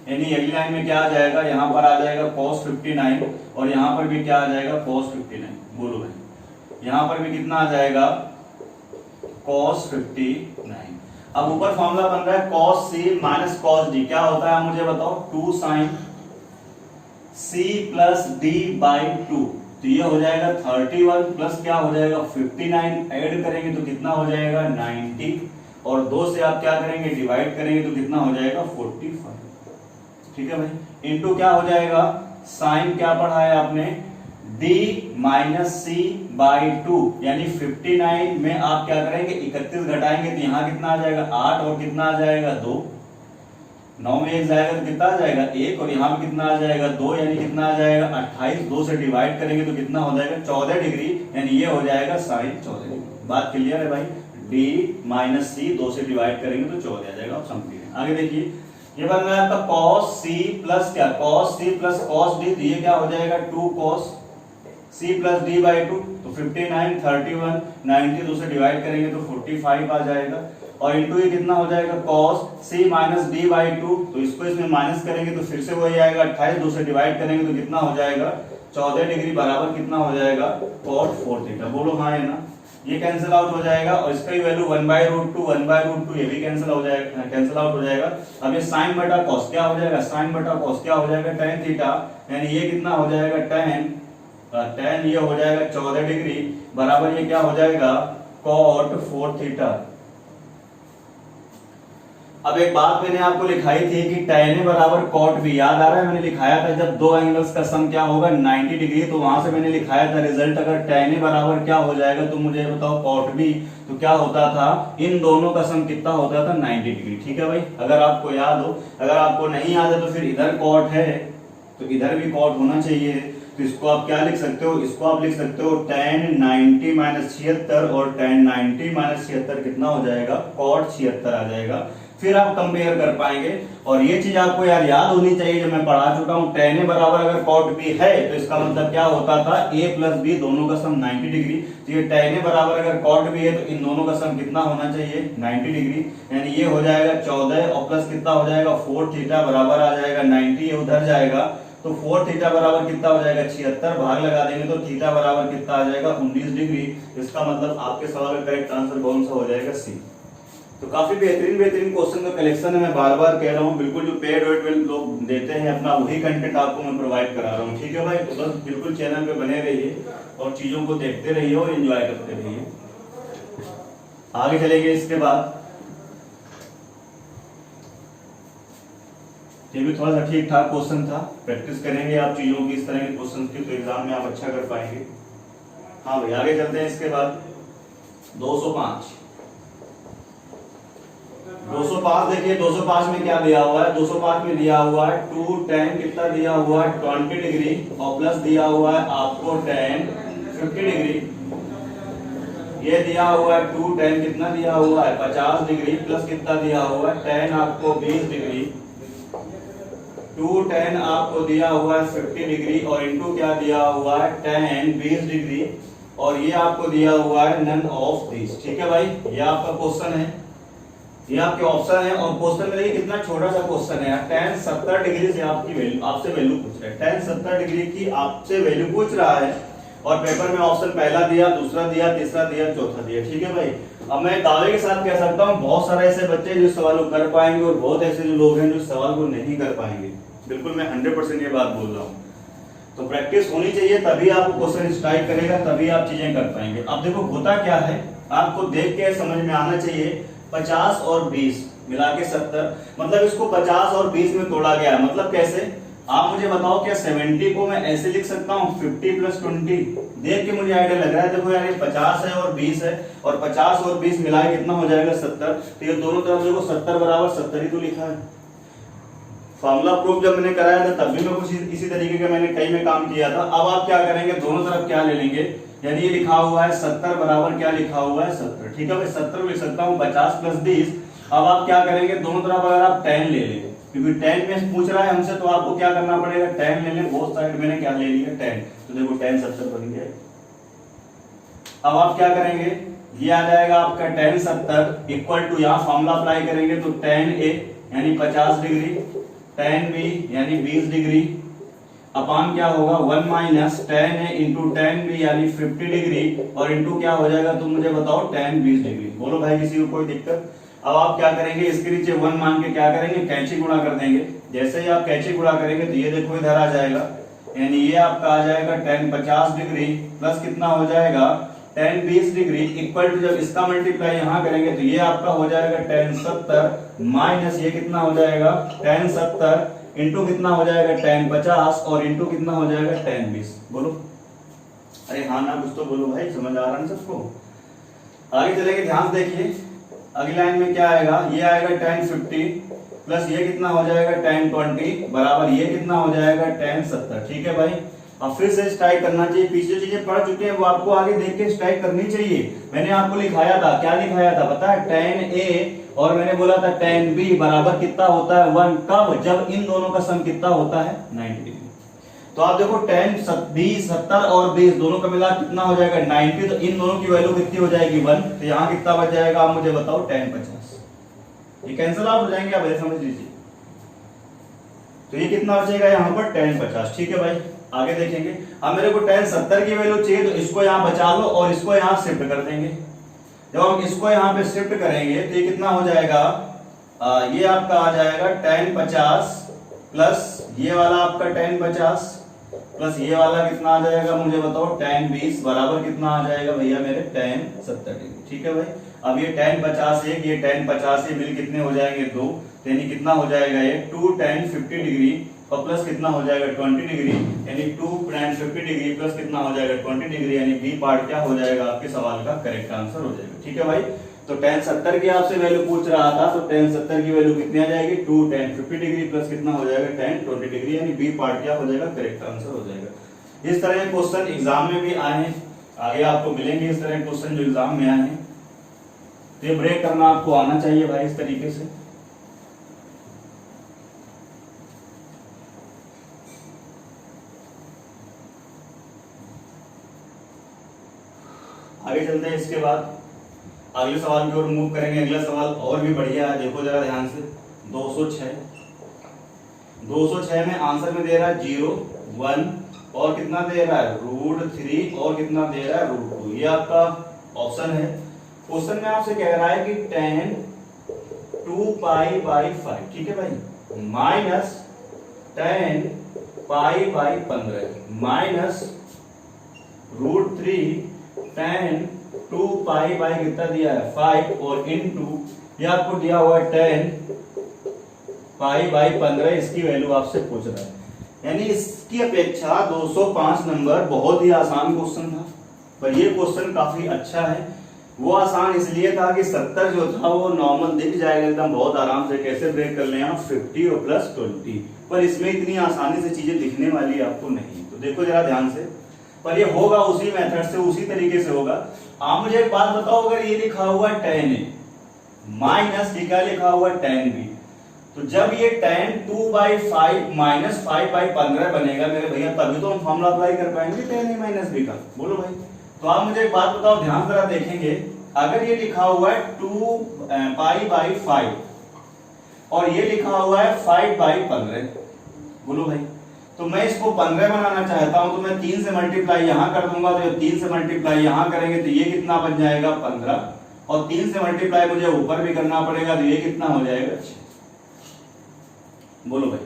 यानी अगली लाइन में क्या आ जाएगा, यहाँ पर आ जाएगा cos 59, और यहाँ पर भी क्या आ जाएगा cos 59, बोलो भाई, यहाँ पर भी कितना आ जाएगा cos 59। अब ऊपर फॉर्मूला बन रहा है cos c minus cos d, क्या होता है आप मुझे बताओ 2 sin c plus d by 2, तो ये हो जाएगा 31 प्लस क्या हो जाएगा 59, ऐड करेंगे तो कितना हो जाएगा 90, और 2 से आप क्या करेंगे डिवाइड करेंगे तो कितना हो जाएगा 45, ठीक है भाई, इनटू क्या हो जाएगा साइन क्या पढ़ा है आपने d माइनस सी बाई 2, यानी 59 में आप क्या करेंगे 31 घटाएंगे तो यहाँ कितना आ जाएगा 8, और कितना आ जाएगा 2, 9 में 1 जाएगा तो कितना आ जाएगा 1, और यहाँ पे कितना आ जाएगा 2, यानी कितना आ जाएगा 28, 2 से डिवाइड करेंगे तो कितना हो जाएगा 14 डिग्री, यानी ये हो जाएगा साइन 14 डिग्री। बात क्लियर है भाई, डी माइनस सी, 2 से डिवाइड करेंगे तो 14 आ जाएगा। ऑप्शन कंप्लीट है। आगे देखिए ये बन रहा है आपका cos c प्लस क्या, cos c plus cos d, तो ये क्या हो जाएगा 2 cos c plus d by 2, तो 59 31 90, 2 से डिवाइड करेंगे तो 45 आ जाएगा। और इंटू ये कितना हो जाएगा cos c minus d by 2, तो इसको इसमें माइनस करेंगे तो फिर से वही आएगा 28, 2 से डिवाइड करेंगे तो कितना हो जाएगा 14 डिग्री बराबर कितना हो जाएगा cot 4 थीटा। बोलो हाँ है ना, ये कैंसिल आउट हो जाएगा और इसका ही वैल्यू 1/√2 ये भी कैंसिल हो जाएगा, कैंसिल आउट हो जाएगा। अब ये sin बटा cos क्या हो जाएगा, sin बटा cos क्या हो जाएगा tan थीटा, यानी ये कितना हो जाएगा tan ये हो जाएगा 14 डिग्री बराबर ये क्या हो जाएगा cot 4 थीटा। अब एक बात मैंने आपको लिखाई थी कि tan A बराबर cot B, याद आ रहा है, मैंने लिखाया था जब दो एंगल्स का सम क्या होगा 90 डिग्री, तो वहां से मैंने लिखाया था रिजल्ट अगर tan A बराबर क्या हो जाएगा तो मुझे बताओ cot B, तो क्या होता था, इन दोनों का सम कितना होता था 90 डिग्री। ठीक है भाई, अगर आपको याद हो, अगर आपको नहीं याद है तो फिर इधर cot है तो इधर भी cot होना चाहिए, तो इसको आप क्या लिख सकते हो, इसको आप लिख सकते हो tan 90 माइनस 76 और tan 90 माइनस 76 कितना हो जाएगा cot 76 आ जाएगा। फिर आप कंपेयर कर पाएंगे। और ये चीज आपको याद होनी चाहिए जो मैं पढ़ा चुका हूं, tan A बराबर अगर cot B है तो इसका मतलब क्या होता था A प्लस B दोनों का सम 90 डिग्री, तो ये tan A बराबर अगर cot B है तो इन दोनों का सम कितना होना चाहिए 90 डिग्री, यानी ये हो जाएगा 14 और प्लस कितना हो जाएगा 4 थीटा बराबर आ जाएगा 90, ये उधर जाएगा तो 4 थीटा बराबर कितना हो जाएगा 76, भाग लगा देंगे तो थीटा बराबर कितना आ जाएगा 19 डिग्री। इसका मतलब आपके सवाल का करेक्ट आंसर कौन सा हो जाएगा सी। तो काफी बेहतरीन क्वेश्चन का कलेक्शन है, मैं बार बार कह रहा हूँ, बिल्कुल जो पेड वेड लोग देते हैं अपना वही कंटेंट आपको मैं प्रोवाइड करा रहा हूँ। ठीक है भाई, तो बस बिल्कुल चैनल पे बने रहिए और चीजों को देखते रहिए और एंजॉय करते रहिए। आगे चलेंगे इसके बाद, ये भी थोड़ा सा ठीक ठाक क्वेश्चन था, प्रैक्टिस करेंगे आप चीजों की इस तरह के क्वेश्चन की तो एग्जाम में आप अच्छा कर पाएंगे। हाँ भाई आगे चलते हैं इसके बाद 205 देखिए 205 में क्या दिया हुआ है, 205 में दिया हुआ है 2 tan कितना दिया हुआ है 20 डिग्री और प्लस दिया हुआ है आपको tan 50 डिग्री, ये दिया हुआ है 2 tan कितना दिया हुआ है 50 डिग्री प्लस कितना दिया हुआ है tan आपको 20 डिग्री, 2 tan आपको दिया हुआ है 50 डिग्री और इनटू क्या दिया हुआ है tan 20 डिग्री और ये आपको दिया हुआ है नन ऑफ दिस। ठीक है भाई, ये आपका क्वेश्चन है, ये आपके ऑप्शन है और क्वेश्चन में देखिए कितना छोटा सा क्वेश्चन है यार, tan 70 डिग्री से आपकी वैल्यू आपसे वैल्यू पूछ रहा है, tan 70 डिग्री की आपसे वैल्यू पूछ रहा है और पेपर में ऑप्शन पहला दिया, दूसरा दिया, तीसरा दिया, चौथा दिया। ठीक है भाई, अब मैं दावे के साथ कह सकता हूँ बहुत सारे ऐसे बच्चे जो सवाल को कर पाएंगे और बहुत ऐसे जो लोग हैं जो सवाल को नहीं कर पाएंगे, बिल्कुल मैं 100% ये बात बोल रहा हूँ। तो प्रैक्टिस होनी चाहिए, तभी आपको क्वेश्चन स्ट्राइक करेगा, तभी आप चीजें कर पाएंगे। अब देखो होता क्या है, आपको देख के समझ में आना चाहिए, 50 और 20 मिला के 70, मतलब इसको 50 और 20 में तोड़ा गया है, मतलब कैसे, आप मुझे बताओ क्या 70 को मैं ऐसे लिख सकता हूँ 50 प्लस 20, देख के मुझे आइडिया लग रहा है। देखो यार ये 50 है और 20 है और 50 और 20 मिला के कितना हो जाएगा 70, तो ये दोनों तरफ देखो 70 बराबर 70 ही तो लिखा है। फॉर्मूला प्रूफ जब मैंने कराया था तब भी मैं कुछ इसी तरीके का मैंने कई में काम किया था। अब आप क्या करेंगे, दोनों तरफ क्या ले लेंगे, यानी ये लिखा हुआ है 70 बराबर क्या लिखा हुआ है 70। ठीक है भाई, 70 लिख सकता हूँ 50 प्लस 20। अब आप क्या करेंगे, दोनों तरफ अगर आप tan ले लेंगे, क्योंकि tan में पूछ रहा है हमसे, तो आपको क्या करना पड़ेगा, tan ले लें, बोथ साइड मैंने क्या ले लिया tan, तो देखो tan 70 बन गया। अब आप क्या करेंगे, ये आ जाएगा आपका tan 70 इक्वल टू, यहाँ फॉर्मूला अप्लाई करेंगे तो tan A यानी 50 डिग्री, tan B यानी 20 डिग्री अपान क्या होगा 1 minus tan A into tan B यानी 50 डिग्री और इंटू क्या हो जाएगा, तुम मुझे बताओ tan 20 डिग्री। बोलो भाई किसी को कोई दिक्कत। अब आप क्या करेंगे, इसके नीचे 1 मान के क्या करेंगे, कैंची गुणा कर देंगे। जैसे ही आप कैंची गुणा करेंगे तो ये देखो इधर आ जाएगा, यानी ये आपका आ जाएगा tan 50 डिग्री प्लस कितना हो जाएगा tan 20 डिग्री इक्वल टू, जब इसका मल्टीप्लाई यहाँ करेंगे तो ये आपका हो जाएगा tan 70 माइनस ये कितना हो जाएगा tan 70 इंटू कितना हो जाएगा tan 50 और इंटू कितना हो जाएगा tan 20। बोलो अरे हाँ ना कुछ तो बोलो भाई, समझ आ रहा है सबको। आगे चलेंगे, ध्यान से देखिए, अगली लाइन में क्या आएगा, ये आएगा tan 50 प्लस ये कितना हो जाएगा tan 20 बराबर ये कितना हो जाएगा tan 70। ठीक है भाई, अब फिर से स्ट्राइक करना चाहिए, पीछे चीजें पढ़ चुके हैं वो आपको आगे देख के स्ट्राइक करनी चाहिए। मैंने आपको लिखाया था, क्या लिखाया था पता है, tan A और मैंने बोला था tan B बराबर कितना होता है 1, कब, जब इन दोनों का सम कितना होता है 90 डिग्री। तो आप देखो tan 20 70 और 20 दोनों का मिला कितना हो जाएगा 90, तो इन दोनों की वैल्यू कितनी हो जाएगी 1, तो यहाँ कितना बच जाएगा आप मुझे बताओ tan 50। ये कैंसिल आउट हो जाएंगे, आप ऐसे समझ लीजिए। तो ये कितना बचेगा यहाँ पर tan 50। ठीक है भाई, आगे देखेंगे। अब मेरे को tan 70 की वैल्यू चाहिए, तो इसको यहाँ बचा लो और इसको यहाँ शिफ्ट कर देंगे। जब हम इसको यहाँ पे शिफ्ट करेंगे तो ये कितना हो जाएगा, ये आपका आ जाएगा tan 50 प्लस ये वाला आपका tan 50 प्लस ये वाला कितना आ जाएगा मुझे बताओ tan 20 बराबर कितना आ जाएगा भैया मेरे tan 70 डिग्री। ठीक है भाई, अब ये tan 50 एक, ये tan 50 मिल कितने हो जाएंगे 2, यानी कितना हो जाएगा ये 2 tan 50 डिग्री और प्लस कितना हो जाएगा 20 डिग्री, यानी 2 tan 50 डिग्री प्लस कितना हो जाएगा 20 डिग्री, यानी बी पार्ट क्या हो जाएगा आपके सवाल का करेक्ट आंसर हो जाएगा। ठीक है भाई, तो tan 70 की आपसे वैल्यू पूछ रहा था, तो tan 70 की वैल्यू कितनी आ जाएगी 2 tan 50 डिग्री प्लस कितना हो जाएगा tan 20 डिग्री, यानी बी पार्ट क्या हो जाएगा करेक्ट आंसर हो जाएगा। इस तरह के क्वेश्चन एग्जाम में भी आए हैं, आगे आपको मिलेंगे इस तरह के क्वेश्चन जो एग्जाम में आए हैं। तो ये ब्रेक करना आपको आना चाहिए भाई इस तरीके से। आगे चलते हैं, इसके बाद अगले सवाल की ओर मूव करेंगे। अगला सवाल और भी बढ़िया है, देखो जरा ध्यान से। 206 में आंसर में दे रहा है 0 1 और कितना दे रहा है √3 और कितना दे रहा है √2, ये आपका ऑप्शन है। क्वेश्चन में आपसे कह रहा है कि tan 2π/5, ठीक है भाई, माइनस tan π/15 माइनस √3 tan 2π कितना दिया है 5 और इनटू ये आपको दिया हुआ है tan π/15, इसकी वैल्यू आपसे पूछ रहा है। यानी इसकी अपेक्षा 205 नंबर बहुत ही आसान क्वेश्चन था, पर ये क्वेश्चन काफी अच्छा है। वो आसान इसलिए था कि 70 जो था वो नॉर्मल दिख जाएगा एकदम बहुत आराम से, कैसे ब्रेक कर लें आप 50 और प्लस 20, पर इसमें इतनी आसानी से चीजें दिखने वाली आपको नहीं। तो देखो जरा ध्यान से, पर ये होगा उसी मेथड से, उसी तरीके से होगा। आप मुझे एक बात बताओ, अगर ये लिखा हुआ tan A माइनस ये क्या लिखा हुआ tan B, तो जब ये tan 2/5 माइनस 5/15 बनेगा मेरे भैया, तभी तो हम फॉर्मूला अप्लाई कर पाएंगे tan A माइनस B का। बोलो भाई, तो आप मुझे एक बात बताओ, ध्यान जरा देखेंगे। अगर ये लिखा हुआ है 2π/5 और ये लिखा हुआ है 5/15, बोलो भाई, तो मैं इसको 15 बनाना चाहता हूं, तो मैं 3 से मल्टीप्लाई यहां कर दूंगा, तो 3 से मल्टीप्लाई यहां करेंगे तो ये कितना बन जाएगा 15, और 3 से मल्टीप्लाई मुझे ऊपर भी करना पड़ेगा, तो ये कितना हो जाएगा 6। बोलो भाई,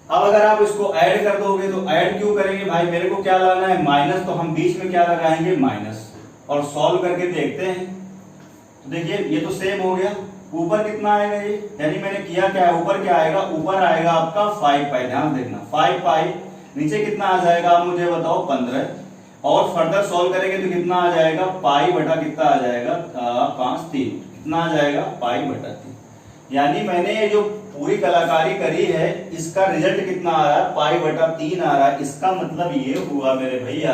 अब अगर आप इसको ऐड कर दोगे, तो ऐड क्यों करेंगे भाई, मेरे को क्या लाना है माइनस, तो हम बीच में क्या लगाएंगे माइनस, और सॉल्व करके देखते हैं। तो देखिए ये तो सेम हो गया, ऊपर कितना आएगा ये, यानी मैंने किया क्या है, ऊपर क्या आएगा, ऊपर आएगा आपका 5π, ध्यान देखना 5π, नीचे कितना आ जाएगा आप मुझे बताओ 15, और फर्दर सॉल्व करेंगे तो कितना आ जाएगा पाई बटा कितना आ जाएगा 5/3, कितना आ जाएगा π/3। यानी मैंने ये जो पूरी कलाकारी करी है, इसका रिजल्ट कितना आ रहा है π/3 आ रहा है। इसका मतलब ये हुआ मेरे भैया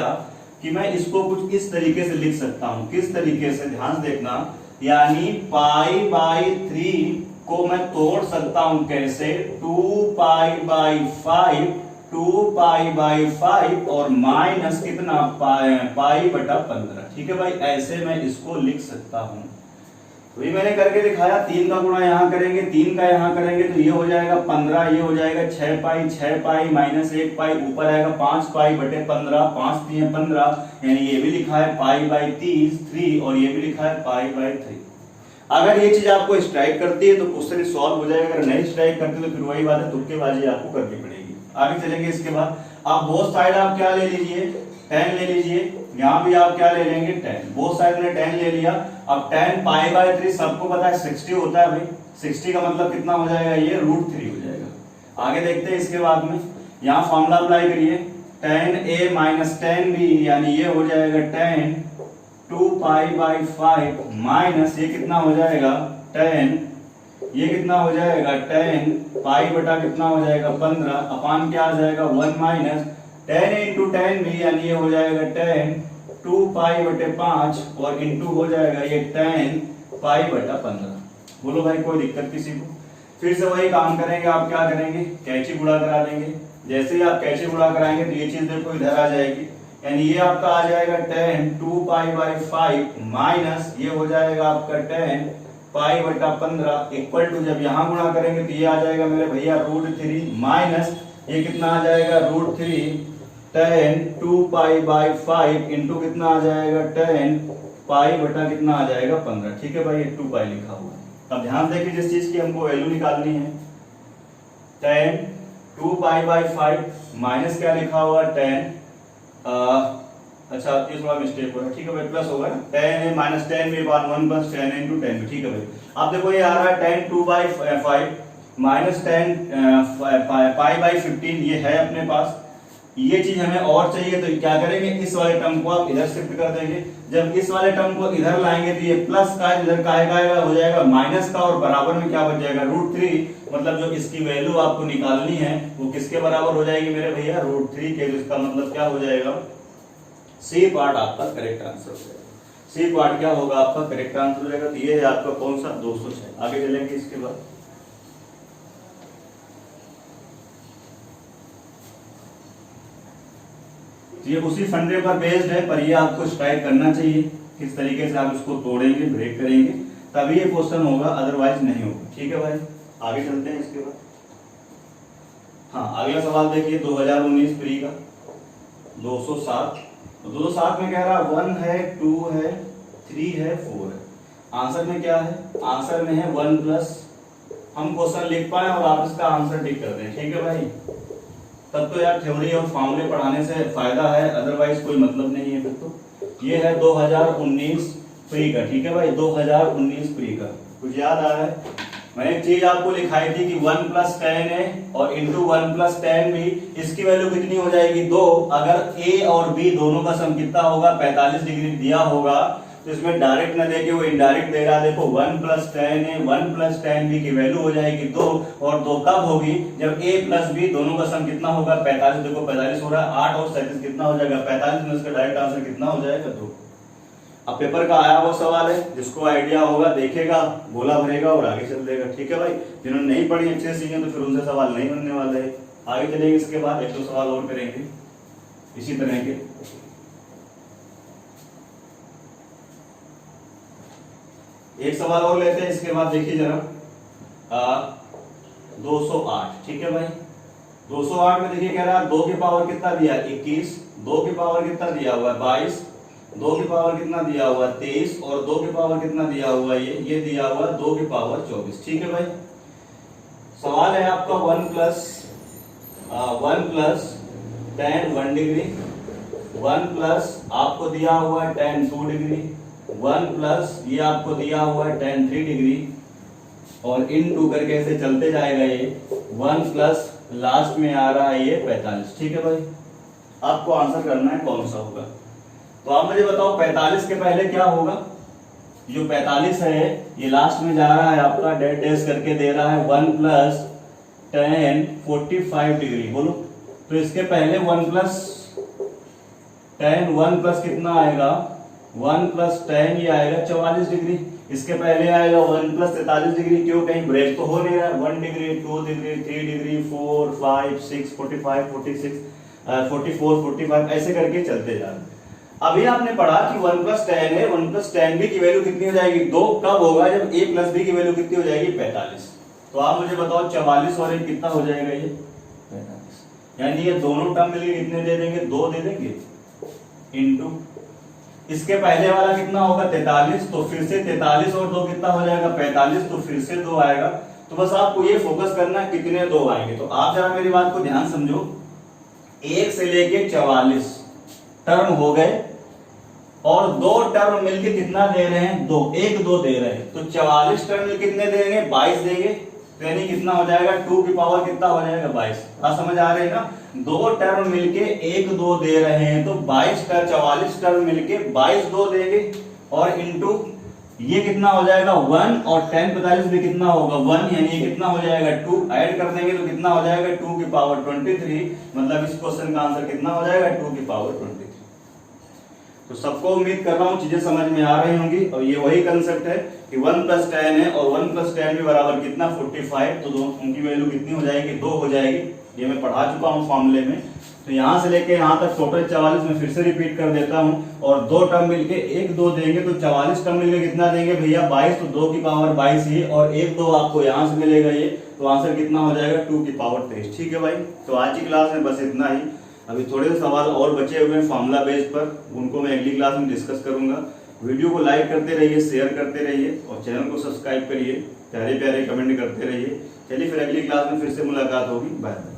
कि मैं इसको कुछ इस तरीके से लिख सकता हूं, किस तरीके से, ध्यान देखना, यानी π/3 को मैं तोड़ सकता हूं कैसे, 2π/5 2π/5 और माइनस कितना π/15, ठीक है भाई, ऐसे मैं इसको लिख सकता हूं। तो ये मैंने करके दिखाया, 3 का गुणा यहाँ करेंगे, 3 का यहाँ करेंगे तो ये हो जाएगा 15, ये हो जाएगा 6π माइनस 1π, ऊपर आएगा 5π/15, 5 3 15, यानी ये भी लिखा है π/3 और ये भी लिखा है π/3। अगर ये चीज आपको स्ट्राइक करती है तो क्वेश्चन सॉल्व हो जाएगा, अगर नहीं स्ट्राइक करती तो फिर वही बात है, तुक्केबाजी आपको करनी पड़ेगी। आगे चलेंगे, इसके बाद आप बोथ साइड आप क्या ले लीजिए, tan ले लीजिए, यहाँ भी आप क्या ले लेंगे tan, बोथ साइड में tan ले लिया। अब tan π/3 सबको पता है 60 होता है भाई, 60 का मतलब कितना हो जाएगा, ये √3 हो जाएगा। आगे देखते हैं इसके बाद में, यहाँ फॉर्मूला अप्लाई करिए, tan A minus tan B, यानी ये हो जाएगा tan 2π/5 माइनस ये कितना हो जाएगा tan, ये कितना हो जाएगा tan π बटा कितना हो जाएगा 15, अपान क्या आ जाएगा 1 माइनस 10 इंटू 10 भी यानी ये हो जाएगा 10 2 पाई बटे 5 और इंटू हो जाएगा ये 10 पाई बटा 15। बोलो भाई कोई दिक्कत किसी को? फिर से वही काम करेंगे, आप क्या करेंगे, कैंची गुणा करा देंगे। जैसे ही आप कैंची गुणा कराएंगे तो ये चीज देखो इधर आ जाएगी, यानी ये आपका आ जाएगा 10 2 पाई बाई 5 माइनस ये हो जाएगा आपका 10 पाई बटा 15 इक्वल टू, जब यहाँ गुणा करेंगे तो ये आ जाएगा मेरे भैया √3 माइनस ये कितना आ जाएगा √3 10 2 पाई बाई 5 इंटू कितना आ जाएगा 10 पाई बटा कितना आ जाएगा 15। ठीक है भाई, ये 2 पाई लिखा हुआ है। अब ध्यान देखिए जिस चीज की हमको वैल्यू निकालनी है 10 2 पाई बाई 5 माइनस क्या लिखा हुआ 10 अच्छा ये थोड़ा मिस्टेक हो रहा है, ठीक है भाई, प्लस होगा ना 10 है माइनस 10 में 1 प्लस 10 इंटू 10, ठीक है भाई। आप देखो ये आ रहा है 10 2 बाई 5 माइनस 10 पाई बाई 15 ये है अपने पास। ये चीज हमें और चाहिए तो क्या करेंगे, इस वाले टर्म को आप इधर शिफ्ट कर देंगे। जब इस वाले टर्म को इधर लाएंगे तो ये प्लस का इधर का हो जाएगा माइनस का और बराबर में क्या बच जाएगा √3, मतलब जो इसकी वैल्यू आपको निकालनी है वो किसके बराबर हो जाएगी मेरे भैया √3 के। इसका मतलब क्या हो जाएगा, सी पार्ट आपका करेक्ट आंसर हो जाएगा। सी पार्ट क्या होगा आपका करेक्ट आंसर हो जाएगा। तो ये है आपका कौन सा 206। आगे चलेंगे इसके बाद ये उसी फंडे पर बेस्ड है, पर ये आपको स्ट्राइक करना चाहिए किस तरीके से आप इसको तोड़ेंगे ब्रेक करेंगे तभी ये क्वेश्चन होगा, अदरवाइज नहीं होगा। ठीक है भाई, आगे चलते हैं इसके बाद। हाँ अगला सवाल देखिए 2019 प्री का 207। 207 में कह रहा 1 है 2 है 3 है 4 है। आंसर में क्या है, आंसर में है 1 प्लस, हम क्वेश्चन लिख पाए और आप इसका आंसर टिक कर दें। ठीक है भाई, तब तो यार थ्योरी और फॉर्मूले पढ़ाने से फायदा है, अदरवाइज कोई मतलब नहीं है। फिर तो ये है 2019 प्री का। ठीक है भाई, 2019 प्री का कुछ याद आ रहा है? मैंने एक चीज आपको लिखाई थी कि 1 प्लस 10 है और इंटू 1 प्लस 10 भी, इसकी वैल्यू कितनी हो जाएगी 2। अगर ए और बी दोनों का सम कितना होगा 45 डिग्री दिया होगा तो इसमें डायरेक्ट ना देके वो इनडायरेक्ट दे रहा है। देखो 1 प्लस 10 है, 1 प्लस 10 बी की वैल्यू हो जाएगी 2 और 2 कब होगी जब a प्लस बी दोनों का सम कितना होगा 45। देखो 45 हो रहा है, 8 और 37 कितना हो जाएगा 45 में, इसका डायरेक्ट आंसर कितना हो जाएगा 2। अब पेपर का आया वो सवाल है, जिसको आइडिया होगा देखेगा गोला भरेगा और आगे चल देगा। ठीक है भाई, जिन्होंने नहीं पढ़ी अच्छे से तो फिर उनसे सवाल नहीं बनने वाला है। आगे चलेंगे इसके बाद 1-2 सवाल और करेंगे इसी तरह के। एक सवाल और लेते हैं इसके बाद, देखिए जरा 208। ठीक है भाई, 208 में देखिए कह रहा है 2 की पावर कितना दिया 21, 2 की पावर कितना दिया हुआ है 22, 2 की पावर कितना दिया हुआ है 23 और 2 की पावर कितना दिया हुआ है ये दिया हुआ है 2 की पावर 24। ठीक है भाई, सवाल है आपका 1 प्लस 10 1 डिग्री, 1 प्लस आपको दिया हुआ है 10 2 डिग्री, 1 प्लस ये आपको दिया हुआ है 10 3 डिग्री और इन 2 करके ऐसे चलते जाएगा ये 1 प्लस लास्ट में आ रहा है ये 45। ठीक है भाई, आपको आंसर करना है कौन सा होगा। तो आप मुझे बताओ 45 के पहले क्या होगा। जो 45 है ये लास्ट में जा रहा है आपका डेड डैश करके दे रहा है 1 प्लस 10 45 डिग्री। बोलो तो इसके पहले 1 प्लस 10 1 प्लस कितना आएगा 1 प्लस 10 ये आएगा 44 डिग्री। इसके पहले आएगा 1 प्लस 43 डिग्री। क्यों, कहीं ब्रेक तो हो नहीं रहा। 1 डिग्री 2 डिग्री 3 डिग्री 4 5 6 45 46 44 45 ऐसे करके चलते जा रहे। अभी आपने पढ़ा कि 1 प्लस 10 है, 1 प्लस 10 बी की वैल्यू कितनी हो जाएगी 2। कब होगा जब a प्लस बी की वैल्यू कितनी हो जाएगी 45। तो आप मुझे बताओ 44 और 1 कितना हो जाएगा ये 45। यानी ये दोनों टर्म मिलकर कितने दे देंगे 2 दे देंगे इनटू इसके पहले वाला कितना होगा 43। तो फिर से 43 और 2 कितना हो जाएगा 45। तो फिर से 2 आएगा। तो बस आपको ये फोकस करना कितने 2 आएंगे। तो आप जरा मेरी बात को ध्यान समझो, 1 से लेके 44 टर्म हो गए और 2 टर्म मिलके कितना दे रहे हैं 2 1 2 दे रहे हैं। तो 44 टर्म मिलके कितने देंगे 22 देंगे। तो यानी कितना हो जाएगा 2 की पावर कितना हो जाएगा 22। बात समझ आ रही है ना। 2 टर्म मिलके 1 2 दे रहे हैं तो 22 का 44 टर्म मिलके 22 2 देंगे और इनटू ये कितना हो जाएगा 1 और 10 45 में कितना होगा 1, यानी ये कितना हो जाएगा 2, ऐड कर देंगे तो कितना हो जाएगा 2 की पावर 23, मतलब इस क्वेश्चन का आंसर कितना हो जाएगा 2 की पावर 23। तो सबको उम्मीद कर रहा हूँ चीजें समझ में आ रही होंगी, और ये वही कंसेप्ट है कि 1 + 10 है और 1 + 10 भी बराबर कितना 45, तो उनकी वैल्यू कितनी हो जाएगी 2 हो जाएगी। ये मैं पढ़ा चुका हूँ फॉर्मूले में। तो यहाँ से लेके यहाँ तक टोटल 44 में फिर से रिपीट कर देता हूँ, और 2 टर्म मिलके 1 2 देंगे तो 44 टर्म मिलके कितना देंगे भैया 22, तो 2 की पावर 22 ही, और 1 2 आपको यहाँ से मिलेगा ये, तो आंसर कितना हो जाएगा 2 की पावर 23। ठीक है भाई, तो आज की क्लास में बस इतना ही। अभी थोड़े सवाल और बचे हुए हैं फार्मूला बेस पर, उनको मैं अगली क्लास में डिस्कस करूंगा। वीडियो को लाइक करते रहिए, शेयर करते रहिए और चैनल को सब्सक्राइब करिए, प्यारे प्यारे कमेंट करते रहिए। चलिए फिर अगली क्लास में फिर से मुलाकात होगी, बाय।